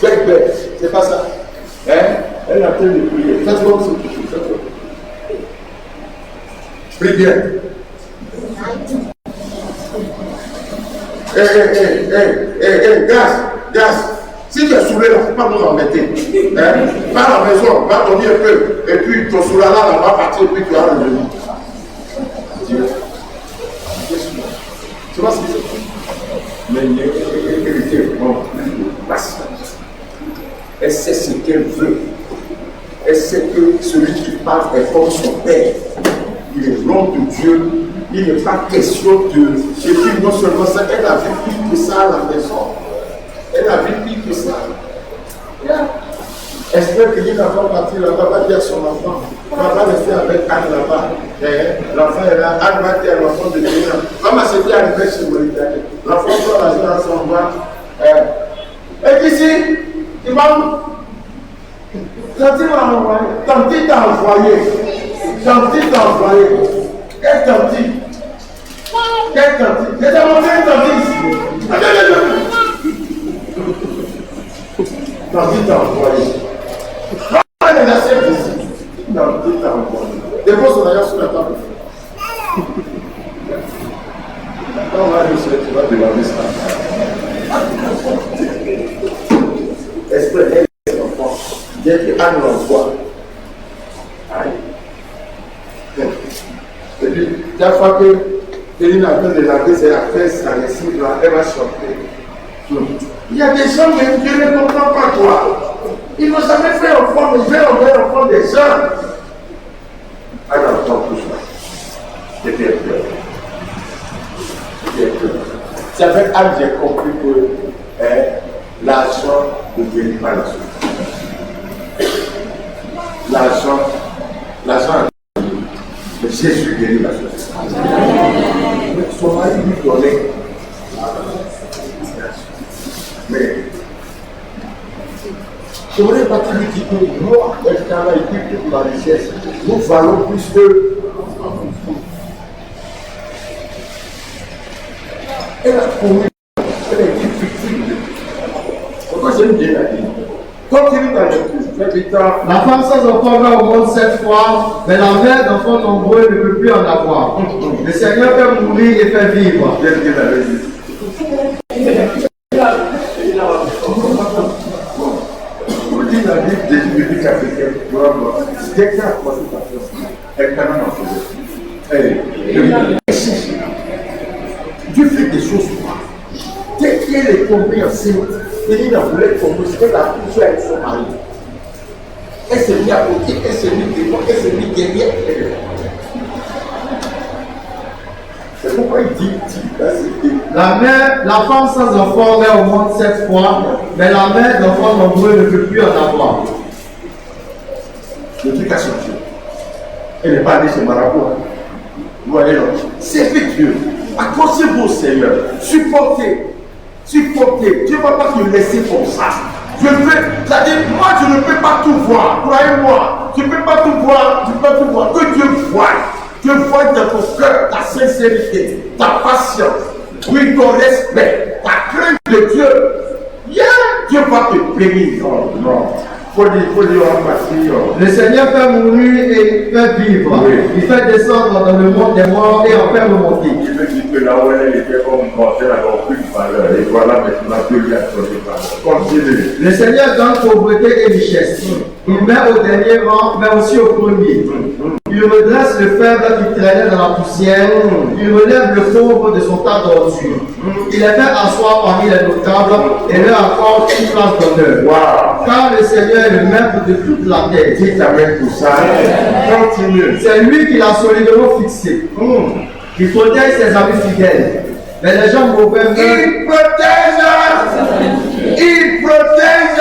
Bec, c'est pas ça. Hein? Elle a train de prier. Faites comme ça. Prie bien. Gaz. Si tu es saoulé, il ne faut pas nous embêter. Hein? Va à la maison, va dormir un peu. Et puis ton soulard là va partir, et puis tu vas revenir. Tu vois ce que c'est? Mais elle était vraiment patiente. Elle sait ce qu'elle veut. Elle sait que celui qui parle est comme son père. Il est l'homme de Dieu. Il n'est pas question de... Et puis non seulement ça, elle a vu pire que ça à la maison. Elle a vu pire que ça. Espère que il va partir là-bas, va dire à son enfant. On va rester avec Anne là-bas. L'enfant est là, Anne va dire à l'enfant de Dieu. Maman s'était arrivé chez Mauritanie. L'enfant va la joie à son bras. Et ici, il va où? Tanti m'a envoyé. Tanti t'a envoyé. Tanti t'a envoyé. Quel tanti? Quel tanti? J'ai montré un tanti ici. Tanti t'a envoyé. Elle est assez ici. Tanti t'a envoyé. Dépose son ailleurs sur la table. Quand on va aller sur tu vas demander ça. Esprit, elle est enfant. Dès que Anne l'envoie. Et puis, chaque fois que Téline a besoin de laver ses affaires, sa lessive, elle va chanter. Il y a des gens que Dieu ne comprend pas toi. Ils n'ont jamais fait enfant, mais ils veulent envoyer enfant des gens. Alors, on touche là. Et puis, C'est avec âge que j'ai compris que l'argent ne guérit pas la souffrance. L'argent, mais Jésus guérit la souffrance. Son mari lui donnait. Mais je voudrais pas te dire que moi, quelqu'un a été toute ma richesse, nous valons plus que. Elle a commis, elle a été victime. Pourquoi j'aime bien la vie? Continue dans le plus, La femme sans enfant va au monde 7 fois, mais la mère d'enfants nombreux ne peut plus en avoir. Le Seigneur fait mourir et fait vivre. Vous dites la Bible des bibliques africaines, quelqu'un a croisé ta femme, elle quand même en faisait. Dieu fait des choses pour moi. Dès qu'elle est tombée enceinte, il a voulu tomber, c'était la couche avec son mari. Elle s'est mise à côté, elle s'est mise devant, elle s'est mise derrière elle. C'est pourquoi il dit, la femme sans enfant met au monde 7 fois, mais la mère d'enfants nombreux ne peut plus en avoir. Le truc a changé. Elle n'est pas allée chez Marabout. Vous voyez, servez Dieu. Accrochez-vous au Seigneur. Supportez. Supportez. Dieu ne va pas te laisser comme ça. C'est-à-dire, moi, je ne peux pas tout voir. Croyez-moi. Tu ne peux pas tout voir. Tu peux tout voir. Que Dieu voit. Dieu voit dans ton cœur ta sincérité, ta patience, oui, ton respect, ta crainte de Dieu. Yeah. Dieu va te bénir. Non. Le Seigneur fait mourir et fait vivre. Oui. Il fait descendre dans le monde des morts et en fait remonter. Il me dit que là où elle était comme mortelle, elle n'a aucune valeur. Et voilà maintenant que lui a donné valeur. Continue. Le Seigneur donne pauvreté et richesse. Il met au dernier rang, mais aussi au premier. Il redresse le faible qui traînait dans la poussière. Il relève le pauvre de son tas d'ordures. Il les fait asseoir parmi les notables et leur accorde une place d'honneur. Wow. Car le Seigneur est le maître de toute la terre. Dis amen pour ça. Continue. C'est lui qui l'a solidement fixé. Il protège ses amis fidèles. Mais les gens mauvais meurent. Il protège. Il protège.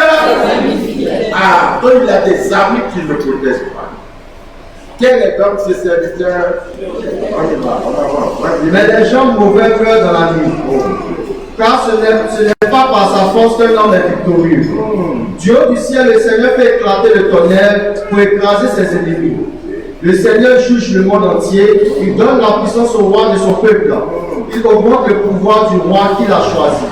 Ah, donc il a des amis qui ne protègent pas. Quel est donc ce serviteur? On y va. Mais les gens mauvais meurent dans la nuit. Car ce n'est pas par sa force qu'un homme est victorieux. Du haut du ciel, le Seigneur fait éclater le tonnerre pour écraser ses ennemis. Le Seigneur juge le monde entier. Il donne la puissance au roi de son peuple. Il augmente le pouvoir du roi qu'il a choisi.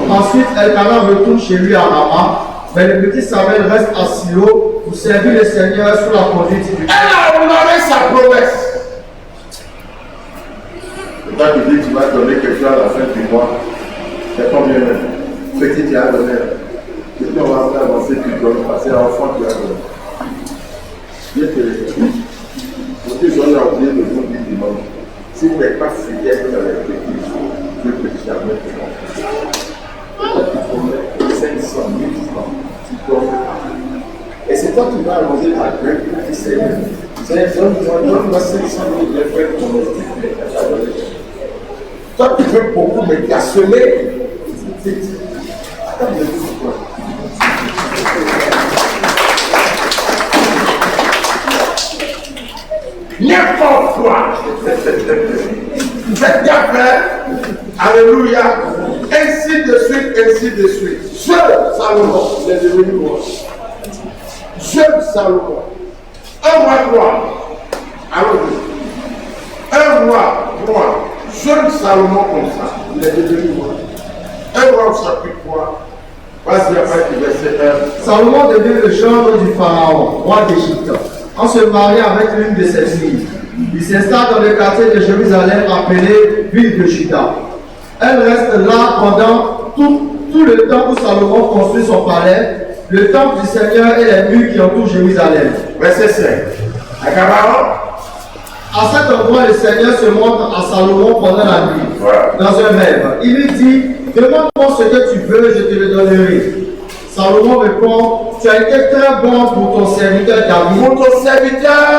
Ensuite, Elkanah retourne chez lui à Rama. Mais le petit Samuel reste à Silo pour servir le Seigneur sous la conduite du. Elle a honoré sa promesse. Quand tu dis que tu vas donner quelque chose à la fin du mois, c'est combien même? Petit, tu as donné. Et puis on va faire avancer, tu donnes, parce que c'est l'enfant qui a donné. Dieu te remercie. Pour que j'en ai oublié le jour du dimanche. Si vous n'êtes pas fidèle dans les petits jours, Dieu ne peut jamais te comprendre. Tu promets 500 000 francs, tu donnes. Et c'est toi qui vas arroser la graine pour que Seigneur. Seigneur, donne-moi 500 000 frères pour me dire. Toi qui veux beaucoup, mais tu as semé. Attends, je dis quoi? N'importe quoi. Faites gaffe. Alléluia. Ainsi de suite, ainsi de suite. Jeune Salomon, il est devenu roi. Jeune Salomon. Un roi roi. Un roi. Jeune Salomon comme ça, il est devenu roi. Un roi au chapitre 3. Vas-y après du verset 1. Salomon devient le gendre du pharaon, roi d'Égypte, en se mariant avec l'une de ses filles. Il s'installe dans le quartier de Jérusalem appelé ville de Juda. Elle reste là pendant tout le temps où Salomon construit son palais, le temple du Seigneur et les murs qui entourent Jérusalem. Verset 5. À cet endroit, le Seigneur se montre à Salomon pendant la nuit, dans un rêve. Il lui dit, demande-moi ce que tu veux, je te le donnerai. Salomon répond, tu as été très bon pour ton serviteur David. Pour ton serviteur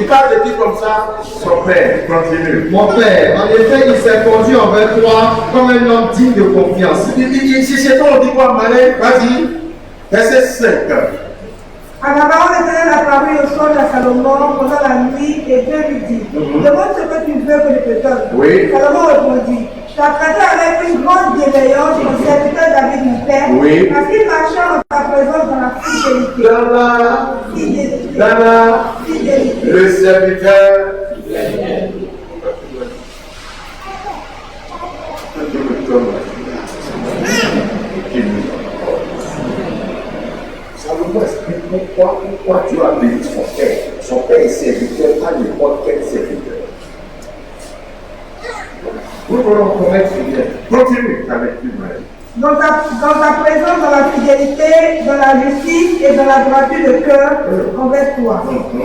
il parle de qui comme ça? Son père, continue. Mon père, en effet, il s'est conduit envers toi comme un homme digne de confiance. Si c'est toi, on dit quoi, Malin? Vas-y. Verset 5. À la parole d'Éternel apparut au songe à Salomon pendant la nuit et Dieu lui dit, demande ce que tu veux que je te donne. Oui. Salomon répondit, tu as traité avec une grande bienveillance mon serviteur David mon père, Oui. parce qu'il marchait en ta présence dans la fidélité. Dans la Fidélité. le serviteur. Salomon explique pourquoi Dieu a béni son père. Son père est serviteur, pas n'importe quel serviteur. Nous voulons connaître bien. Continue avec lui, Marie. Dans ta présence, dans la fidélité, dans la justice et dans la droiture de cœur envers toi.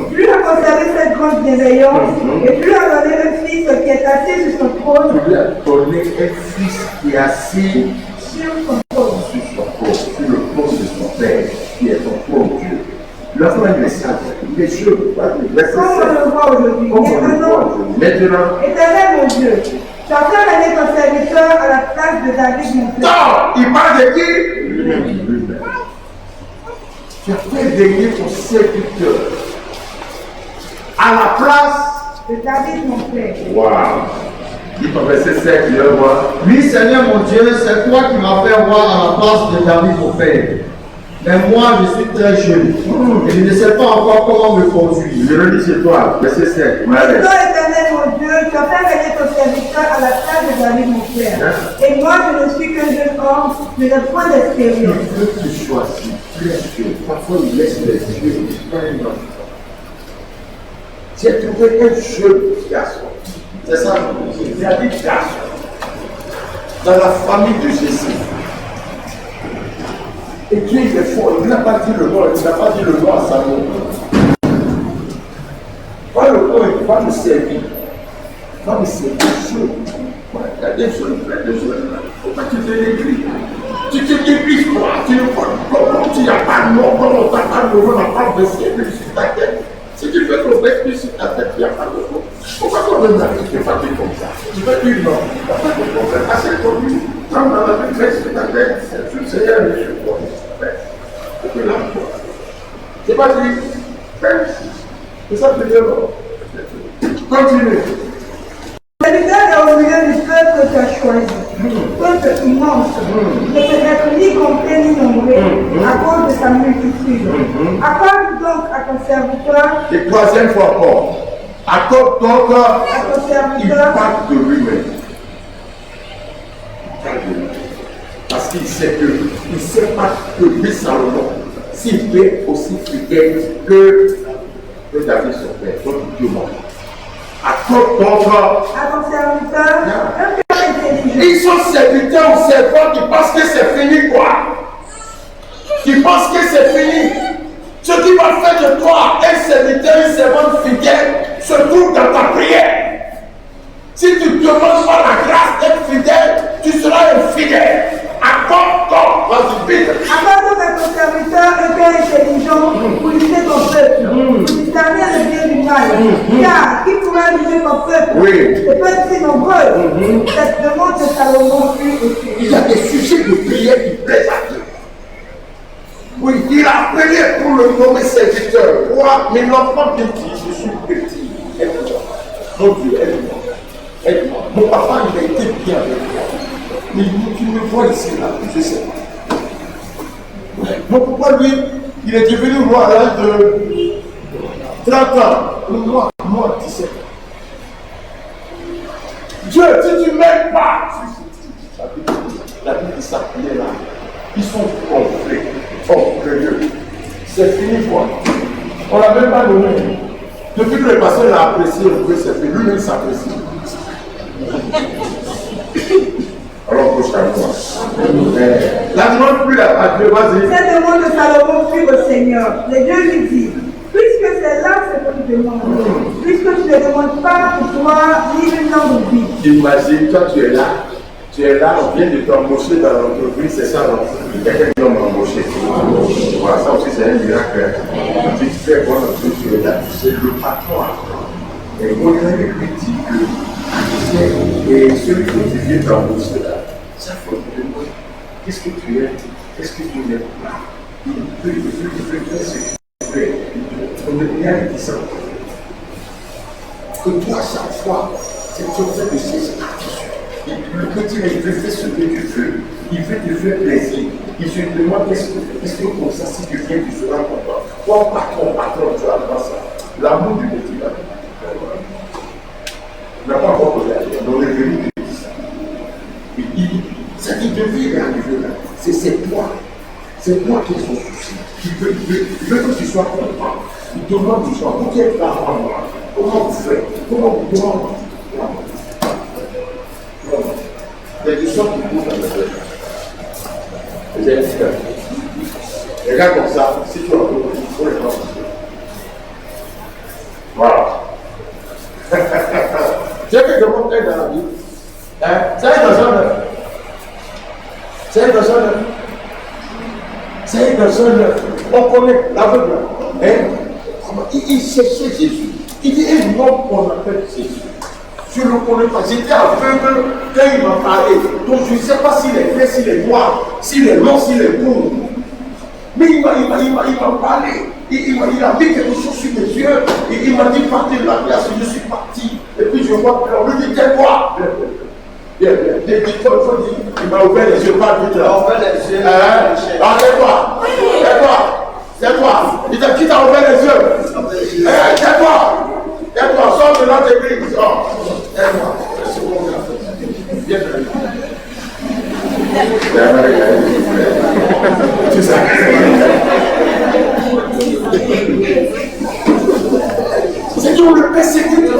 Tu lui as conservé cette grande bienveillance et tu lui as donné un fils qui est assis sur son trône. Tu lui as donné un fils qui est assis Sur son trône. sur son trône, sur le trône de son père, qui est son trône Dieu. Il a fait un message. Les cieux, verset Comme on 7. le voit aujourd'hui. Comme on le voit aujourd'hui. Maintenant, Éternel mon Dieu, tu as fait régner ton serviteur à la place de David mon père. non, il parle de qui? Lui-même. Tu as fait régner ton serviteur à la place. De David mon père. Waouh! Il peut verset 7, il va voir. Oui, Seigneur mon Dieu, c'est toi qui m'as fait voir à la place de David mon père. Mais moi, je suis très jeune et je ne sais pas encore comment me conduire. Je le dis chez toi, verset 7. Et toi, éternel mon Dieu, tu as fait régner ton serviteur à la place de David mon père. Et moi, je ne suis qu'un jeune homme, je n'ai point d'expérience. Dieu qui choisit, précieux. Parfois, il laisse les yeux, il n'est pas un homme. Tu as trouvé un jeune garçon. C'est ça, il a dit garçon. Dans la famille de Jésus. Et Dieu il est fort, il n'a pas dit le nom, il n'a pas dit le nom à Samuel. Pas le nom, il va me servir. Il va me servir chaud. Il y a des choses, il y a des choses. Il ne faut pas que tu te l'écris. Tu te déplies quoi? Tu ne comme tu n'as pas de nom, comme on t'a pas de nom, on n'a pas de servir sur ta tête. Si tu fais ton esprit sur ta tête, il n'y a pas de nom. Pourquoi ton même là, tu te fatigues comme ça? Tu veux dire non, il n'y a pas de problème. Assez connu, tremble dans la maîtresse sur ta tête, c'est le Seigneur est sur toi. Et puis là, c'est pas dit, c'est ça que Dieu veut. Continue. Le serviteur est au milieu du peuple que tu as choisi. Peuple immense, ne peut être ni compté ni nombré à cause de sa multitude. Accorde donc à ton serviteur, Et troisième fois encore, accorde donc, à ton il serviteur, parle de lui-même. Il parle de lui-même. Parce qu'il sait que, il ne sait pas que lui, Salomon, s'il est aussi fidèle que David son père, donc Dieu m'a. Accorde donc, à ton serviteur, un cœur intelligent. ils sont serviteurs ou servants qui pensent que c'est fini quoi. Qui pensent que c'est fini. Ce qui va faire de toi un serviteur, une servante fidèle, se trouve dans ta prière. Si tu ne demandes pas la grâce d'être fidèle, tu seras infidèle. Accorde donc, vas-y vite. Accorde donc à ton serviteur un cœur intelligent pour lutter ton peuple, pour discerner le bien du mal. Car qui pourra lutter ton peuple? Oui. Le peuple si nombreux. Cette demande de Salomon fut aussi. Il y a des sujets de prière qui plaisent à Dieu. Oui, il a prié pour le nommer serviteur. Moi, mais l'enfant petit, je suis petit. Aide-moi. Mon Dieu, aide-moi. Aide-moi. Mon papa, il a été bien avec moi. Mais tu me vois ici, là, je sais pas. Mon papa, lui, il est devenu roi à l'âge de 30 ans. Moi, 17 ans. Dieu, si tu ne m'aides pas, la Bible s'appelait là. Ils sont gonflés, orgueilleux. C'est fini quoi. On ne l'a même pas donné. Depuis que le pasteur l'a apprécié, le c'est fait. Lui-même s'apprécie. Alors, couche à moi. La demande plus à Dieu, vas-y. Cette demande de Salomon fut au Seigneur. Le Dieu lui dit, puisque c'est là ce que tu demandes, puisque tu ne demandes pas pour toi ni une langue de vie. Imagine, toi tu es là, Tu es là, on vient de t'embaucher dans l'entreprise, c'est ça, non? Quelqu'un qui m'a embauché. Voilà, ça aussi c'est un miracle. Tu fais bon entreprise, tu es là, c'est le patron. Et on a une critique et celui qui vient t'embaucher là, ça faut te demander qu'est-ce que tu es, qu'est-ce que tu n'es pas. Il peut faire ce que tu fais. On devient réticent. Que toi, chaque fois, c'est une chose de ses actions. Le petit, il veut faire ce que tu veux. Il veut te faire plaisir. Il se demande qu'est-ce que comme ça, si tu viens, tu seras content. Toi, patron, tu as pas ça. L'amour du petit là. Il n'a pas encore posé la question. Donc, les vérités disent ça. Ça dit de vie est arrivé là. C'est toi. C'est toi qui es son souci. Il veut que tu sois content. Il demande du soir. Pour qu'il y ait parent, comment vous faites? Comment vous demandez? Il y a des choses qui courent dans le cœur. Vous avez dit ça. Les gars comme ça, si tu as un peu, il faut les prendre. Voilà. Tu sais que je montre dans la vie. C'est une personne. C'est une personne. C'est une personne. On connaît l'aveugle. Il cherchait Jésus. Il dit un homme qu'on appelle Jésus. Je ne le connais pas. J'étais aveugle quand il m'a parlé. Donc je ne sais pas s'il est clair, s'il est noir, s'il est long, s'il est court. Mais il m'a parlé. Il a mis quelque chose sur mes yeux. Il m'a dit partez de la place. Je suis parti. Et puis je vois que on lui dit tais-toi. Il m'a ouvert les yeux, pas vite là. Ouvert les yeux. Tais-toi. Tais-toi. Il t'a qui t'a ouvert les yeux. Tais-toi. Tais-toi. Sors de notre église. Tais-toi. Viens. Tu sais. C'est qu'on le persécute.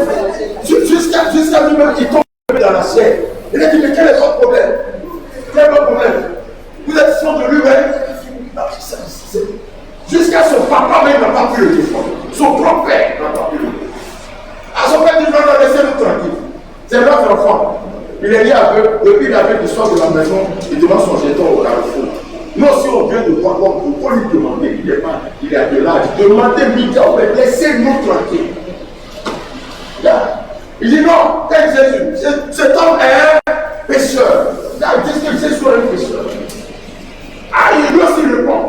Jusqu'à lui-même qui tombe dans la chair. Il a dit, mais quel est votre problème? Quel est votre problème? Vous êtes sûr de lui-même? Jusqu'à son papa même n'a pas pu le défendre. Son propre père n'a pas pu le défendre. À son père dit, non, laissez-nous tranquille. C'est notre enfant. Il est lié à eux. Depuis il avait l'histoire de la maison, il demande son jeton au carrefour. Nous aussi on vient de voir, on peut lui demander, il est à de l'âge. Demandez-lui, laissez-nous tranquille. Il dit non, Jésus, cet homme est un pécheur. Qu'est-ce que Jésus est un pécheur? Il lui aussi répond.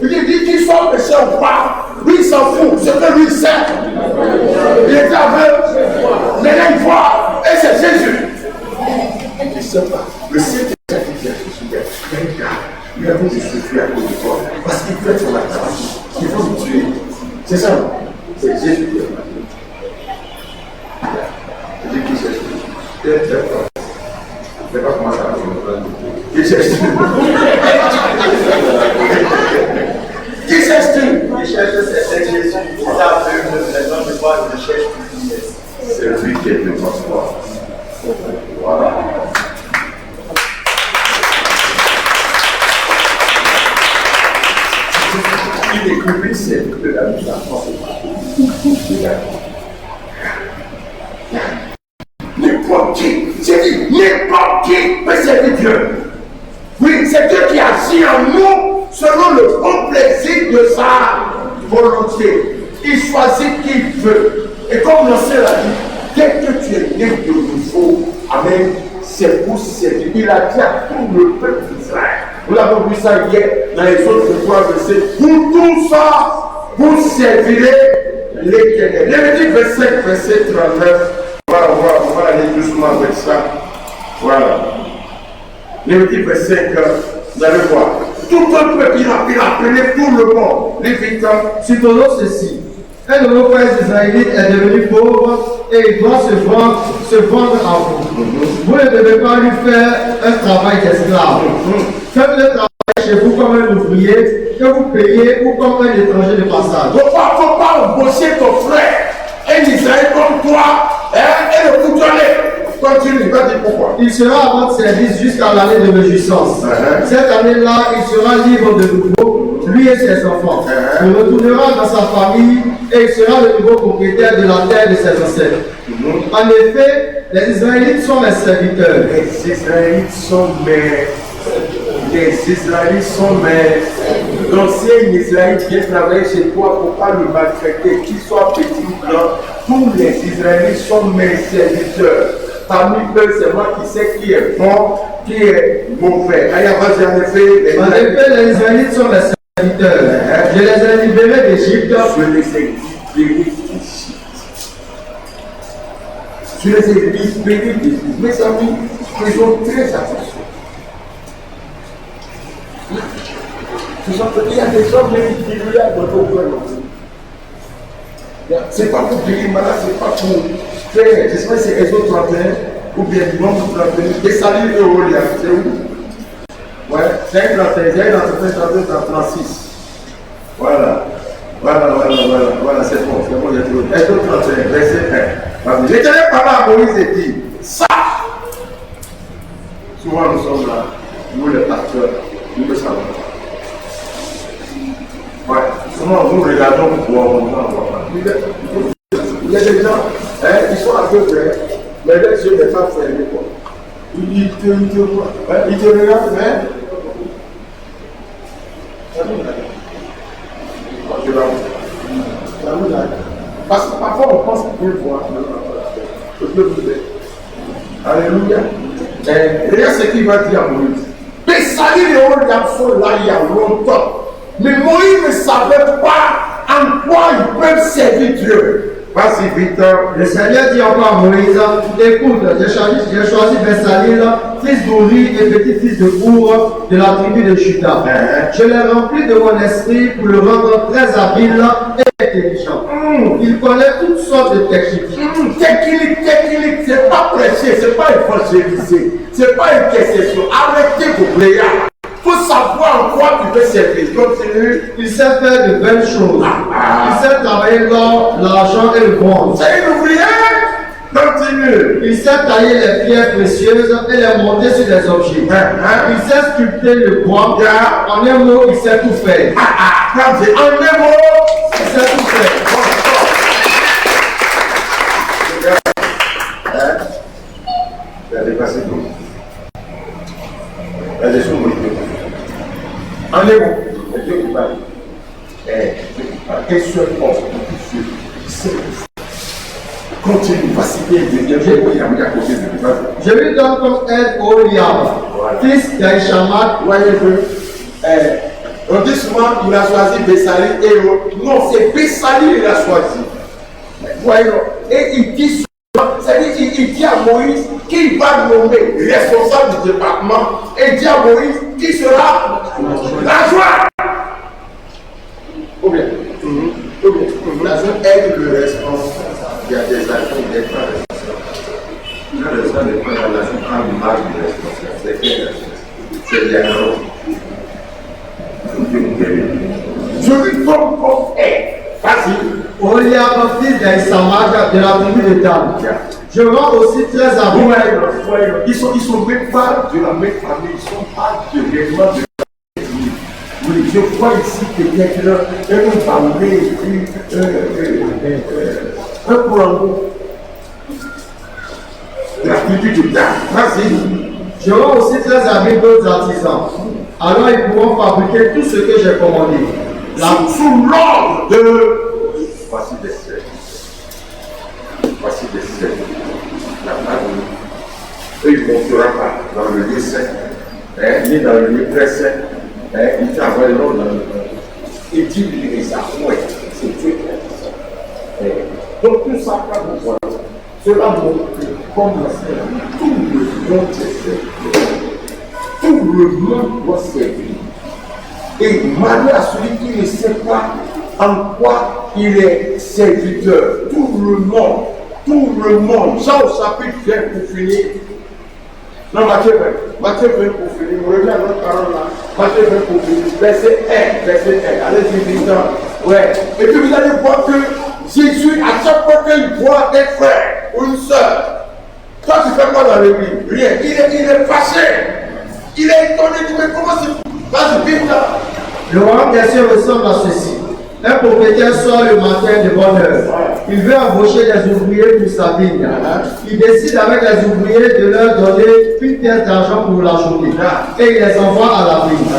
Il dit qu'il soit pécheur ou pas, lui il s'en fout, c'est que lui il sait. Il est aveugle, maintenant il voit, et c'est Jésus. Il ne sait pas. Le Seigneur qui vient Jésus, il a vu des souffrir à cause de toi, parce qu'il fait son attaque, il faut le tuer. C'est ça, c'est Jésus qui est là. Je dis qui cherche. Je ne sais pas comment ça va. Qui cherche-tu? Qui cherche-tu? Qui cherche, c'est Jésus. C'est aveugle, maintenant je vois, je cherche plus. C'est lui qui est le transport. Voilà. Il est coupé, c'est de la vie de la France. N'importe qui, j'ai dit n'importe qui peut servir Dieu. Oui, c'est Dieu qui agit en nous selon le bon plaisir de sa volonté. Il choisit qui il veut. Et comme l'ancien l'a dit, dès que tu es né de nouveau, amen, c'est pour servir. Il a dit à tout le peuple d'Israël. Nous l'avons vu ça hier dans les autres trois versets. Pour tout ça, vous servirez l'Éternel. Lévitique 25, verset 39. On va aller doucement avec ça. Voilà. Lévitique 25, vous allez voir. Tout un peuple, il a appelé tout le monde. Lévitique. Supposons ceci. Un de nos frères israélites est devenu pauvre et il doit se vendre à vous. Vous ne devez pas lui faire un travail d'esclave. Faites-le travailler chez vous comme un ouvrier que vous payez ou comme un étranger de passage. Il ne faut pas embaucher ton frère, un Israël comme toi, et le foutonner. Continue, je vais dire pourquoi. Il sera à votre service jusqu'à l'année de réjouissance. Cette année-là, il sera libre de nouveau, lui et ses enfants. Il retournera dans sa famille et il sera le nouveau propriétaire de la terre de ses ancêtres. En effet, les Israélites sont mes serviteurs. Les Israélites sont mes. Donc si un Israélite vient travailler chez toi, il ne faut pas le maltraiter, qu'il soit petit ou grand. Tous les Israélites sont mes serviteurs. Parmi eux, c'est moi qui sais qui est bon, qui est mauvais. En effet, les Israélites sont mes serviteurs. Je les ai libérés d'Égypte. Je les ai libérés d'Égypte. Je les ai libérés d'Égypte. Mes amis, faisons très attention. Il y a des hommes qui vivent dans nos cœurs. C'est pas pour guérir malade, c'est pas pour faire. J'espère que c'est Exode 31 ou bien Nombre 31. Et salut le haut, c'est où? Ouais, c'est un 31, c'est un 32, 36. Voilà, c'est bon, il y a tout. Exode 31, verset 1. L'Éternel parla à Moïse et dit, ça! Souvent nous sommes là, nous les pasteurs, nous le savons. Ouais, souvent nous regardons pour voir mon temps. Il y a des gens, ils sont à peu près, mais les yeux ne sont pas fermés. Ils te voient, ils te regardent, mais. Parce que parfois on pense qu'on peut voir. Alléluia. Regarde ce qu'il va dire à Moïse. Bésalie les hauts d'Absol là il y a longtemps. Mais Moïse ne savait pas en quoi ils peuvent servir Dieu. Vas-y, Victor. Le Seigneur dit encore à Moïse, écoute, j'ai choisi Bessalil, fils d'Uri et petit-fils de Our de la tribu de Juda. Je l'ai rempli de mon esprit pour le rendre très habile et intelligent. Il connaît toutes sortes de techniques. Technique, c'est pas prêcher, c'est pas évangéliser, c'est pas une question. Arrêtez vos prières. Il faut savoir en quoi tu peux servir. Continue. Il sait faire de belles choses. Il sait travailler l'or, l'argent et le bronze. C'est une ouvrière. Continue. Il sait tailler les pierres précieuses et les monter sur des objets. Il sait sculpter le bois. En un mot, il sait tout faire. En un mot, il sait tout faire. Il a dépassé tout. Il a des choses. En un mot, c'est Dieu qui parle. Un seul homme. Continue, faciliter. Je lui donne comme aide Oliab, fils d'Aïchamat. On dit souvent il a choisi Bessalil et non, c'est Bessalil qu'il a choisi. Voyons, et il dit souvent, c'est-à-dire qu'il dit à Moïse qu'il va nommer responsable du département et il dit à Moïse qui sera la joie. Ou bien, la joie aide le responsable. Il y a des agents des frères responsables. Il y a des agents des frères la joie en marge du responsable. C'est quelle c'est bien. Je lui donne comme aide. Vas-y. Oliab, fils d'Aïchamat de la tribu de Dan. Je rends aussi très habile. Ils sont même pas de la même famille, ils ne sont pas directement de la même famille. Oui, je vois ici peut-être un parler, un courant de la tribu de Dan. Vas-y. Je rends aussi très habile d'autres artisans. Alors ils pourront fabriquer tout ce que j'ai commandé. Sous l'ordre de. Voici des scènes. Voici des scènes. La famille. Eux, ils ne monteront pas dans le lieu saint, ni dans le lieu très saint. Ils travaillent dans le. Ils disent les affaires. C'est Dieu qui a dit ça. Donc tout ça, quand vous voyez, cela montre que, comme la Seigneur, tout le monde est servi. Tout le monde doit servir. Et malheur à celui qui ne sait pas en quoi il est serviteur. Tout le monde. Jean au chapitre 20 pour finir. Non, Matthieu 20 pour finir. On revient à notre parole là. Matthieu 20 pour finir. Verset 1. Allez-y, vite. Ouais. Et puis vous allez voir que Jésus, à chaque fois qu'il voit un frère ou une soeur, toi tu fais quoi dans l'église? Rien. Il est fâché. Il est étonné. Mais comment c'est? Vas-y, vite là. Le royaume des cieux ressemble à ceci. Un propriétaire sort le matin de bonne heure. Il veut embaucher des ouvriers pour sa vigne. Il décide avec les ouvriers de leur donner une pièce d'argent pour la journée. Et il les envoie à la vigne.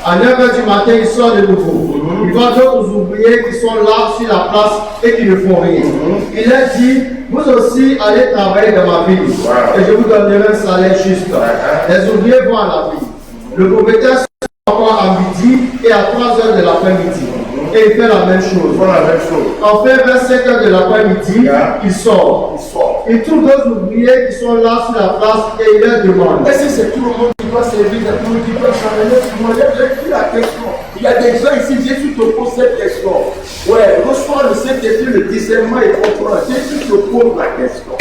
À 9h du matin, il sort de nouveau. Il voit d'autres ouvriers qui sont là sur la place et qui ne font rien. Il leur dit, vous aussi allez travailler dans ma vigne. Et je vous donnerai un salaire juste. Les ouvriers vont à la vigne. Le propriétaire sort encore à midi et à 3h de l'après-midi. Et il fait la même chose. Enfin, vers 5h de l'après-midi, il sort. Il trouve deux ouvriers qui sont là sur la place et il leur demande. Est-ce que c'est tout le monde qui doit servir, tout le monde qui doit travailler? J'ai pris la question. Il y a des gens ici, Jésus te pose cette question. Ouais, reçois le Saint-Esprit, le discernement et comprendre. Jésus te pose la question.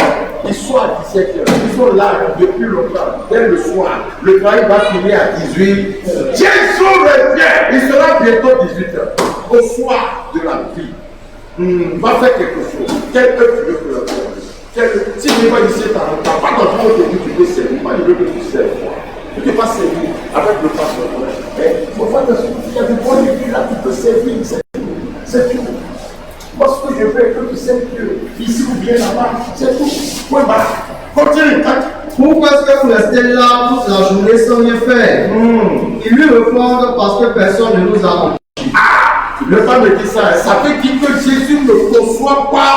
Ils sont à 17h. Ils sont là depuis longtemps. Dès le soir, le travail va finir à 18h. Jésus revient. Il sera bientôt 18h. Au soir de la vie, va faire quelque chose. Quel œuvre tu veux que le faire? Si tu vas ici, pas dans ton début, tu peux servir. Moi, je veux que tu serves. Tu ne peux pas servir avec le pasteur. Mais il faut faire de ce qu'il y a de bon église là, tu peux servir. C'est tout. Moi, ce que je veux, que tu serves Dieu. Ici ou bien là-bas, c'est tout. Point barre. Continue. Pourquoi est-ce que vous restez là toute la journée sans rien faire? Ils lui répondent parce que personne ne nous a empêchés. Le pas me dit ça. Ça veut dire que Jésus ne conçoit pas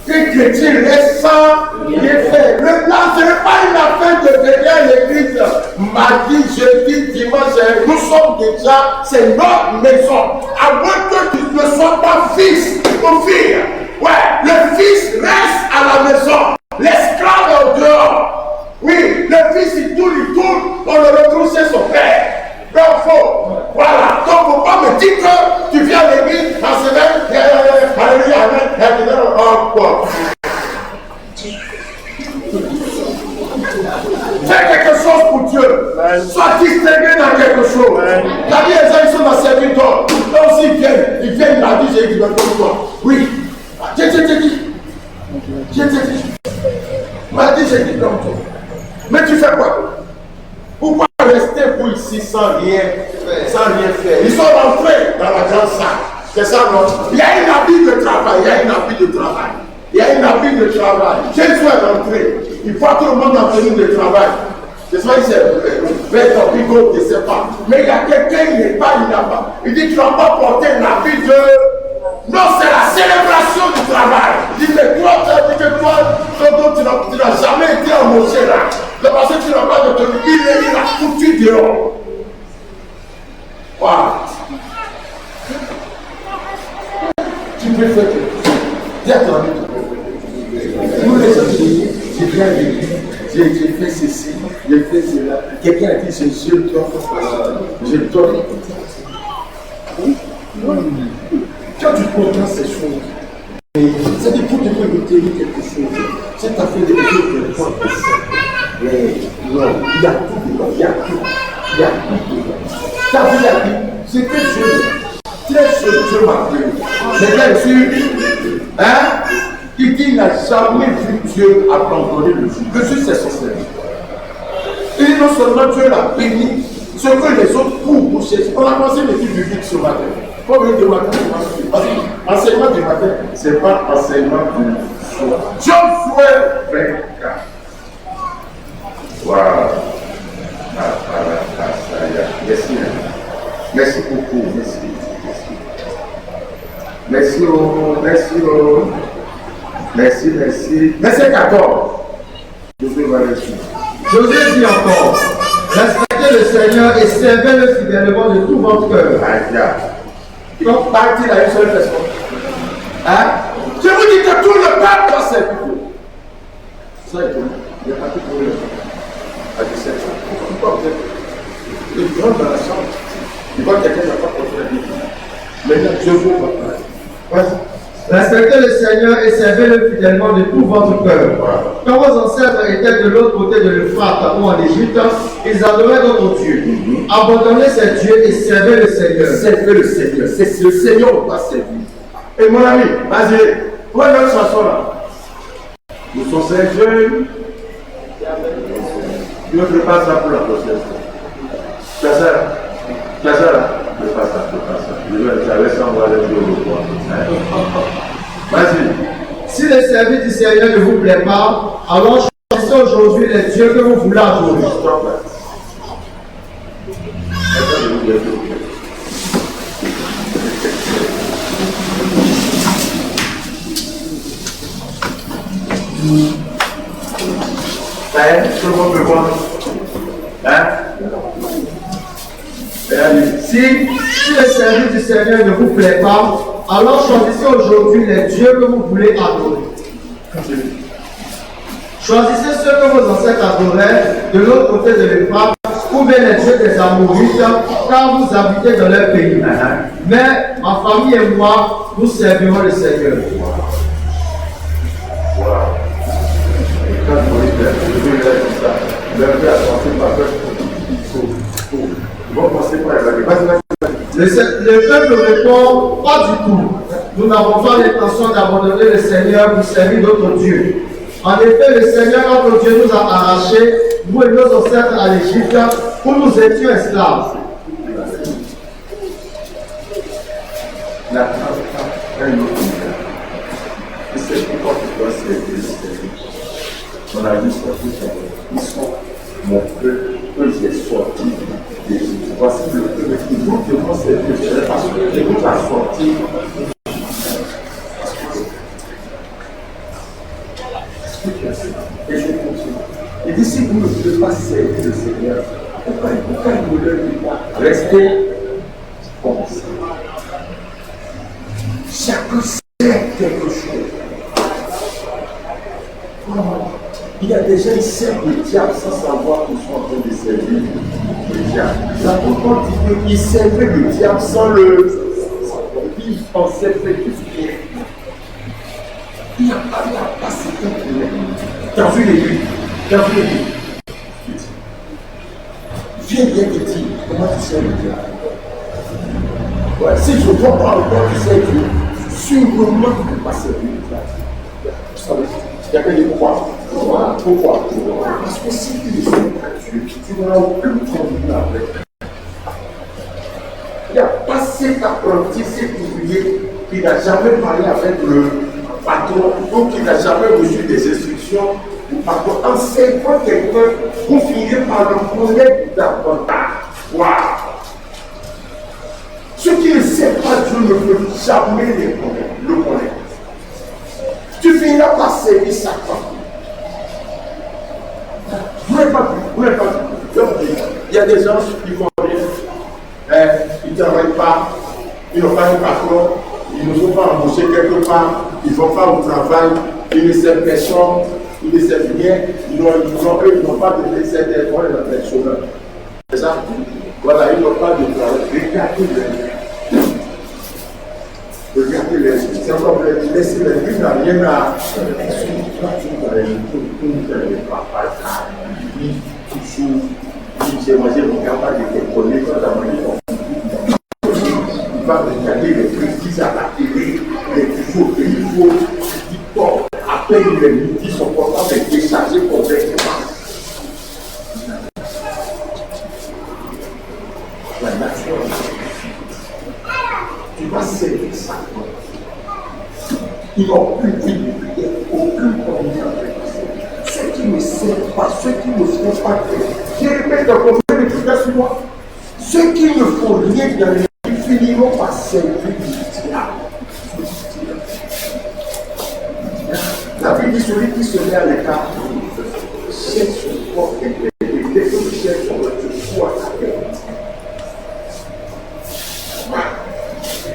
que chrétien reste sans rien faire. Le plan, ce n'est pas une affaire de venir à l'église mardi, jeudi, dimanche. Nous sommes déjà, c'est notre maison. À moins que tu ne sois pas fils ou fille. Ouais, le fils reste à la maison. L'esclave est au dehors. Oui, le fils il tourne, on le retrouve chez son père. Donc, voilà. Donc, il ne faut pas me dire que tu viens à l'église en semaine, alléluia, amen, quoi. Fais quelque chose pour Dieu. Sois distingué dans quelque chose. La vie, les gens, ils sont dans serviteur. Donc, s'ils viennent, la vie, j'ai dit, comme toi. Oui. Je t'ai dit. Ma dit, j'ai dit comme toi. Mais tu fais quoi? Pourquoi rester pour ici sans rien faire? Ils sont rentrés dans la grande salle. C'est ça, non? Il y a une habitude de travail. Jésus est rentré. Il faut que tout le monde en tenue de travail. C'est ça, il s'est fait ton bigot, je ne sais pas. Mais il y a quelqu'un qui n'est pas là-bas. Il dit, tu ne vas pas porter un habit de... Non, c'est la célébration du travail. Il dit, mais toi, tu n'as jamais été embauché là. Parce que tu n'as pas de tenue. Il a foutu dehors. Voilà. Tu peux faire quelque chose. Dis à ton ami. Nous les amis, j'ai bien vécu. J'ai fait ceci, j'ai fait cela. Quelqu'un a dit, je donne. Quand tu comprends ces choses, c'est pour te retenir quelque chose. C'est ta fait des choses de toi. Non, il y a tout dedans, il y a tout dedans. Ta vie, la vie, c'est très Dieu m'a pris. C'est bien sûr, il dit qu'il n'a jamais vu Dieu abandonner le juif. Jésus, c'est son serviteur. Et non seulement Dieu l'a béni, ce que les autres pour chercher. On a pensé l'étude biblique ce matin. Combien de matin? Parce que enseignement du matin, ce n'est pas enseignement du soir. Josué 24. Wow. Merci. Merci beaucoup. Merci. Verset 14. Josué dit encore, respectez le Seigneur et servez-le fidèlement de tout votre cœur. Donc, partir à une seule personne. Je vous dis que tout le peuple doit servir. Ça est tout. Il n'y a pas tout pour eux. À 17 ans. Pourquoi vous êtes? Ils rentrent dans la chambre. Ils voient quelqu'un qui n'a pas compris la Bible. Maintenant, je vous parle. Vas-y. Respectez le Seigneur et servez-le fidèlement de tout votre cœur. Quand vos ancêtres étaient de l'autre côté de l'Euphrate ou en Égypte, ils adoraient d'autres dieux. Abandonnez ces dieux et servez le Seigneur. Servez le Seigneur. C'est le Seigneur qui doit servir. Et mon ami, vas-y. Où est notre chanson là? Nous sommes ces jeunes. Tu ne prépares ça pour la prochaine. Fais ça là. peux pas ça. Je laisse envoyer le roi. Vas-y. Si le service du Seigneur ne vous plaît pas, alors choisissez aujourd'hui les dieux que vous voulez adorer. Tout le monde peut voir. Hein? Si le service du Seigneur ne vous plaît pas, alors choisissez aujourd'hui les dieux que vous voulez adorer. Choisissez ceux que vos ancêtres adoraient de l'autre côté de l'Euphrate, ou bien les dieux des Amorites, car vous habitez dans leur pays. Mais ma famille et moi, nous servirons le Seigneur. Quand Moïse dit comme ça, leur fait attention par peur. Ils vont penser quoi? Le peuple répond, pas du tout. Nous n'avons pas l'intention d'abandonner le Seigneur pour servir d'autres dieux. En effet, le Seigneur, notre Dieu, nous a arrachés, nous et nos ancêtres, à l'Égypte, où nous étions esclaves. C'est pourquoi tu dois servir le Seigneur. On a vu ça tout ça. Ils sont mon peuple, eux ils sont sortis d'Égypte. Voici le peuple qui vous demande servir le Seigneur parce que vous a sorti. Et je continue. Il dit si vous ne pouvez pas servir le Seigneur, pourquoi il ne leur dit pas rester comme ça? Chacun sert quelque chose. Il y a des gens qui servent le diable sans savoir qu'ils sont en train de servir le diable. L'apôtre dit qu'ils servaient le diable sans le. Ils pensaient faire du bien. Il n'y a pas de capacité pour les. T'as vu l'église? Viens te dire comment tu sers le diable. Ouais, si je ne vois pas encore tu sais Dieu, sûrement tu ne peux pas servir le diable. Vous savez, il y a que des croix. Pourquoi? Parce que si tu ne sais pas Dieu, tu n'auras aucune conduite avec. Il y a pas cet apprenti, cet ouvrier qui n'a jamais parlé avec le patron, ou qui n'a jamais reçu des instructions du patron. En servant quelqu'un, vous finirez par le connaître davantage. Waouh! Ceux qui ne savent pas Dieu ne peuvent jamais le connaître. Tu finiras par servir Satan. Vous n'avez pas vu. Il y a des gens qui font rien. Ils ne travaillent pas. Ils n'ont pas de patron. Ils ne sont pas embauchés quelque part. Ils ne vont pas au travail. Ils ne servent personne. Ils ne servent rien. Ils n'ont pas de médecin. Ils ont des chômeurs. C'est ça? Voilà, ils n'ont pas de travail. Regardez les yeux. C'est encore laisser les yeux, n'a rien à. J'ai mangé mon camarade de décoller quand t'as mangé ton. Il va regarder les prises à la télé, les faux, TikTok. Après, il est midi, son portable est déchargé complètement. La nature. Tu vas servir ça. Ils n'ont plus de vie, aucune communion avec ceux qui ne servent pas, ceux qui ne font pas rien. Je répète encore, vous avez tout sur moi. Ceux qui ne font rien dans les ils finiront par servir du diable. La Bible dit celui qui se met à l'écart, cherche son corps et dès que tu cherches son corps, tu vois sa tête.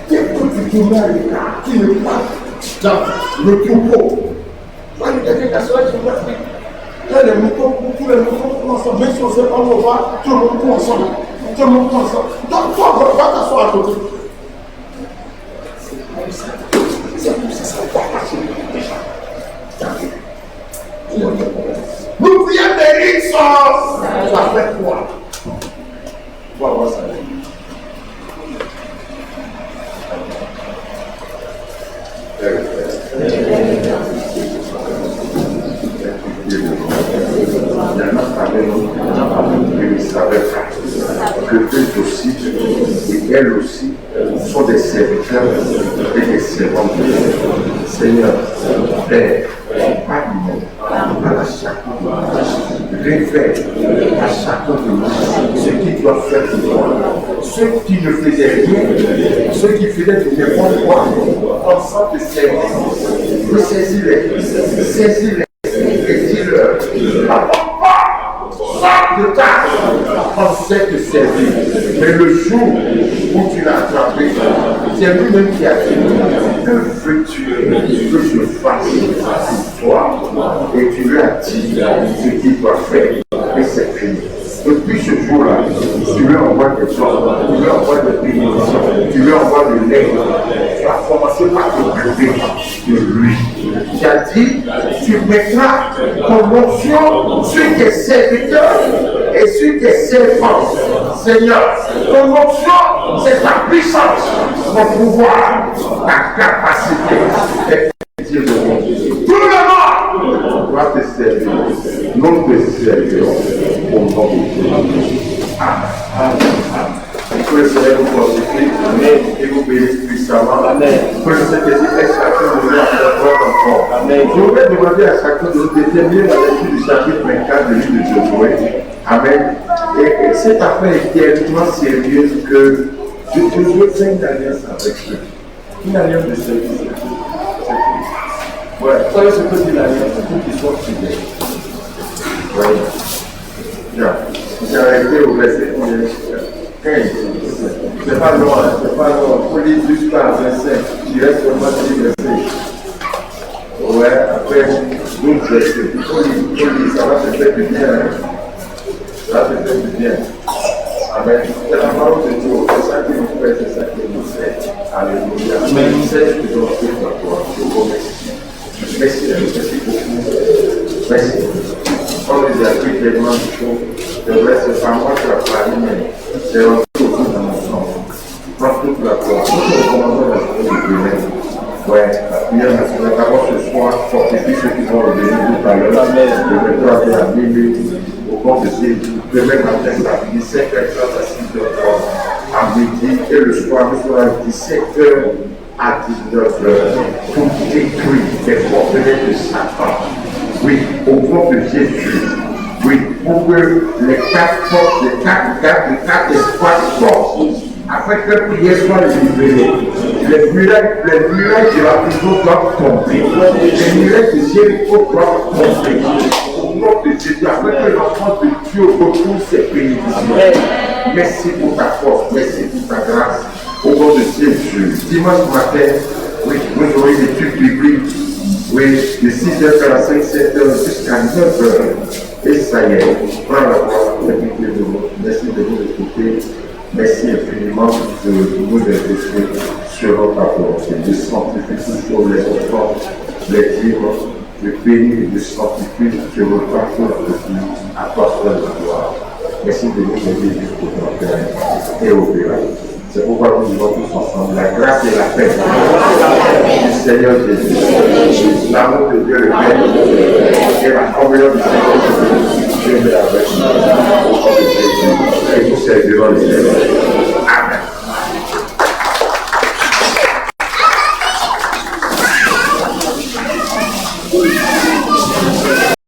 Dès que tu te mets à l'écart, tu ne pas dans le troupeau. Quand il y a quelqu'un qui se met là, les moutons, tous les moutons courent ensemble, même si on ne sait pas où on va, tout le monde court ensemble. Tout le monde court ensemble. Donc toi, va t'asseoir à côté. C'est comme ça, ça va passer déjà. Nous prions des rixes. Tu as fait quoi? Tu vas voir ça. Le plus possible et elles aussi, sont des serviteurs et des servantes de Dieu. Seigneur, Père, pardonne à la chacun, révèle à chacun de nous ce qu'il doit faire pour toi. Ceux qui ne faisaient rien, ceux qui faisaient de n'importe quoi, en sorte de servir, saisis-les, et dis-leur, de tard, on sait te servir. Mais le jour où tu l'as attrapé, c'est lui-même qui a dit, que veux-tu que je fasse pour toi? Et tu lui as dit ce qu'il doit faire. Et c'est fini. Depuis ce jour-là, tu lui envoies des gens, tu lui envoies des bénédictions, tu lui envoies de l'aide. Tu vas commencer par t'occuper de lui. Tu as dit, tu mettras ton onction sur tes serviteurs et sur tes servants. Seigneur, ton onction, c'est ta puissance, ton pouvoir, ta capacité. Tout le monde doit te servir. Nous te servirons au nom de Jésus. Amen. Que le Seigneur vous fortifie et vous bénisse puissamment. Que le Saint-Esprit laisse chacun de nous encore. Amen. Je voudrais demander à chacun de nous de terminer la lecture du chapitre 24 du livre de Josué. Amen. Et cette affaire est tellement sérieuse que Josué fait une alliance avec eux. Une alliance de service. Ouais, ça c'est ce que dit l'alliance, c'est pour qu'ils soient fidèles. Ouais. Bien. J'ai arrêté au verset 15. C'est pas long, c'est pas long. Il faut lire jusqu'à 25. Tu restes seulement 10 versets. Ouais, après 12 versets. Il faut lire, ça va te faire du bien. Ça va te faire du bien. Amen. C'est la parole de Dieu. C'est ça qui nous fait, c'est ça qui nous fait. Alléluia. Amen. C'est ce que nous fait pour toi. Je vous remercie. Merci beaucoup. Merci. On nous a appris tellement de choses. C'est vrai, c'est pas moi qui ai parlé, mais c'est un peu aussi dans mon sang. Prends toute la foi. Nous recommandons la prière de demain. Ouais, la prière nationale. D'abord ce soir, fortifie ceux qui vont revenir tout à l'heure. Le métro avec la Bible au compte de Dieu. Demain matin, ça 17h30 à 6h30 à midi. Et le soir, nous serons à 17h. À 19h, tout détruit les forteresses de Satan. Oui, au nom de Jésus. Oui, pour que les quatre forces, les quatre espoirs sortent, afin que la prière soit libérée. Les murailles de la prison doivent tomber. Les murailles de Jéricho doivent tomber. Au nom de Jésus, afin que l'enfant de Dieu retrouve ses bénédictions. Merci pour ta force, merci pour ta grâce. Au nom de Jésus, dimanche matin, oui, nous aurons une étude biblique, oui, de 6h45, 7h jusqu'à 9h. Et ça y est, prends la voix, écoutez de nous. Merci de nous écouter. Merci infiniment de nous investir sur notre volonté, de sanctifier toujours les enfants, les livres, de bénir et de sanctifier sur notre parcours de vie, à toi seul la gloire. Merci de nous aider jusqu'au terrain et au delà. C'est pourquoi nous vivons tous ensemble. La grâce et la paix du Seigneur Jésus, l'amour de Dieu le Père et la communion du Seigneur Jésus, Dieu est avec nous. Au nom de Jésus, et nous servirons le Seigneur.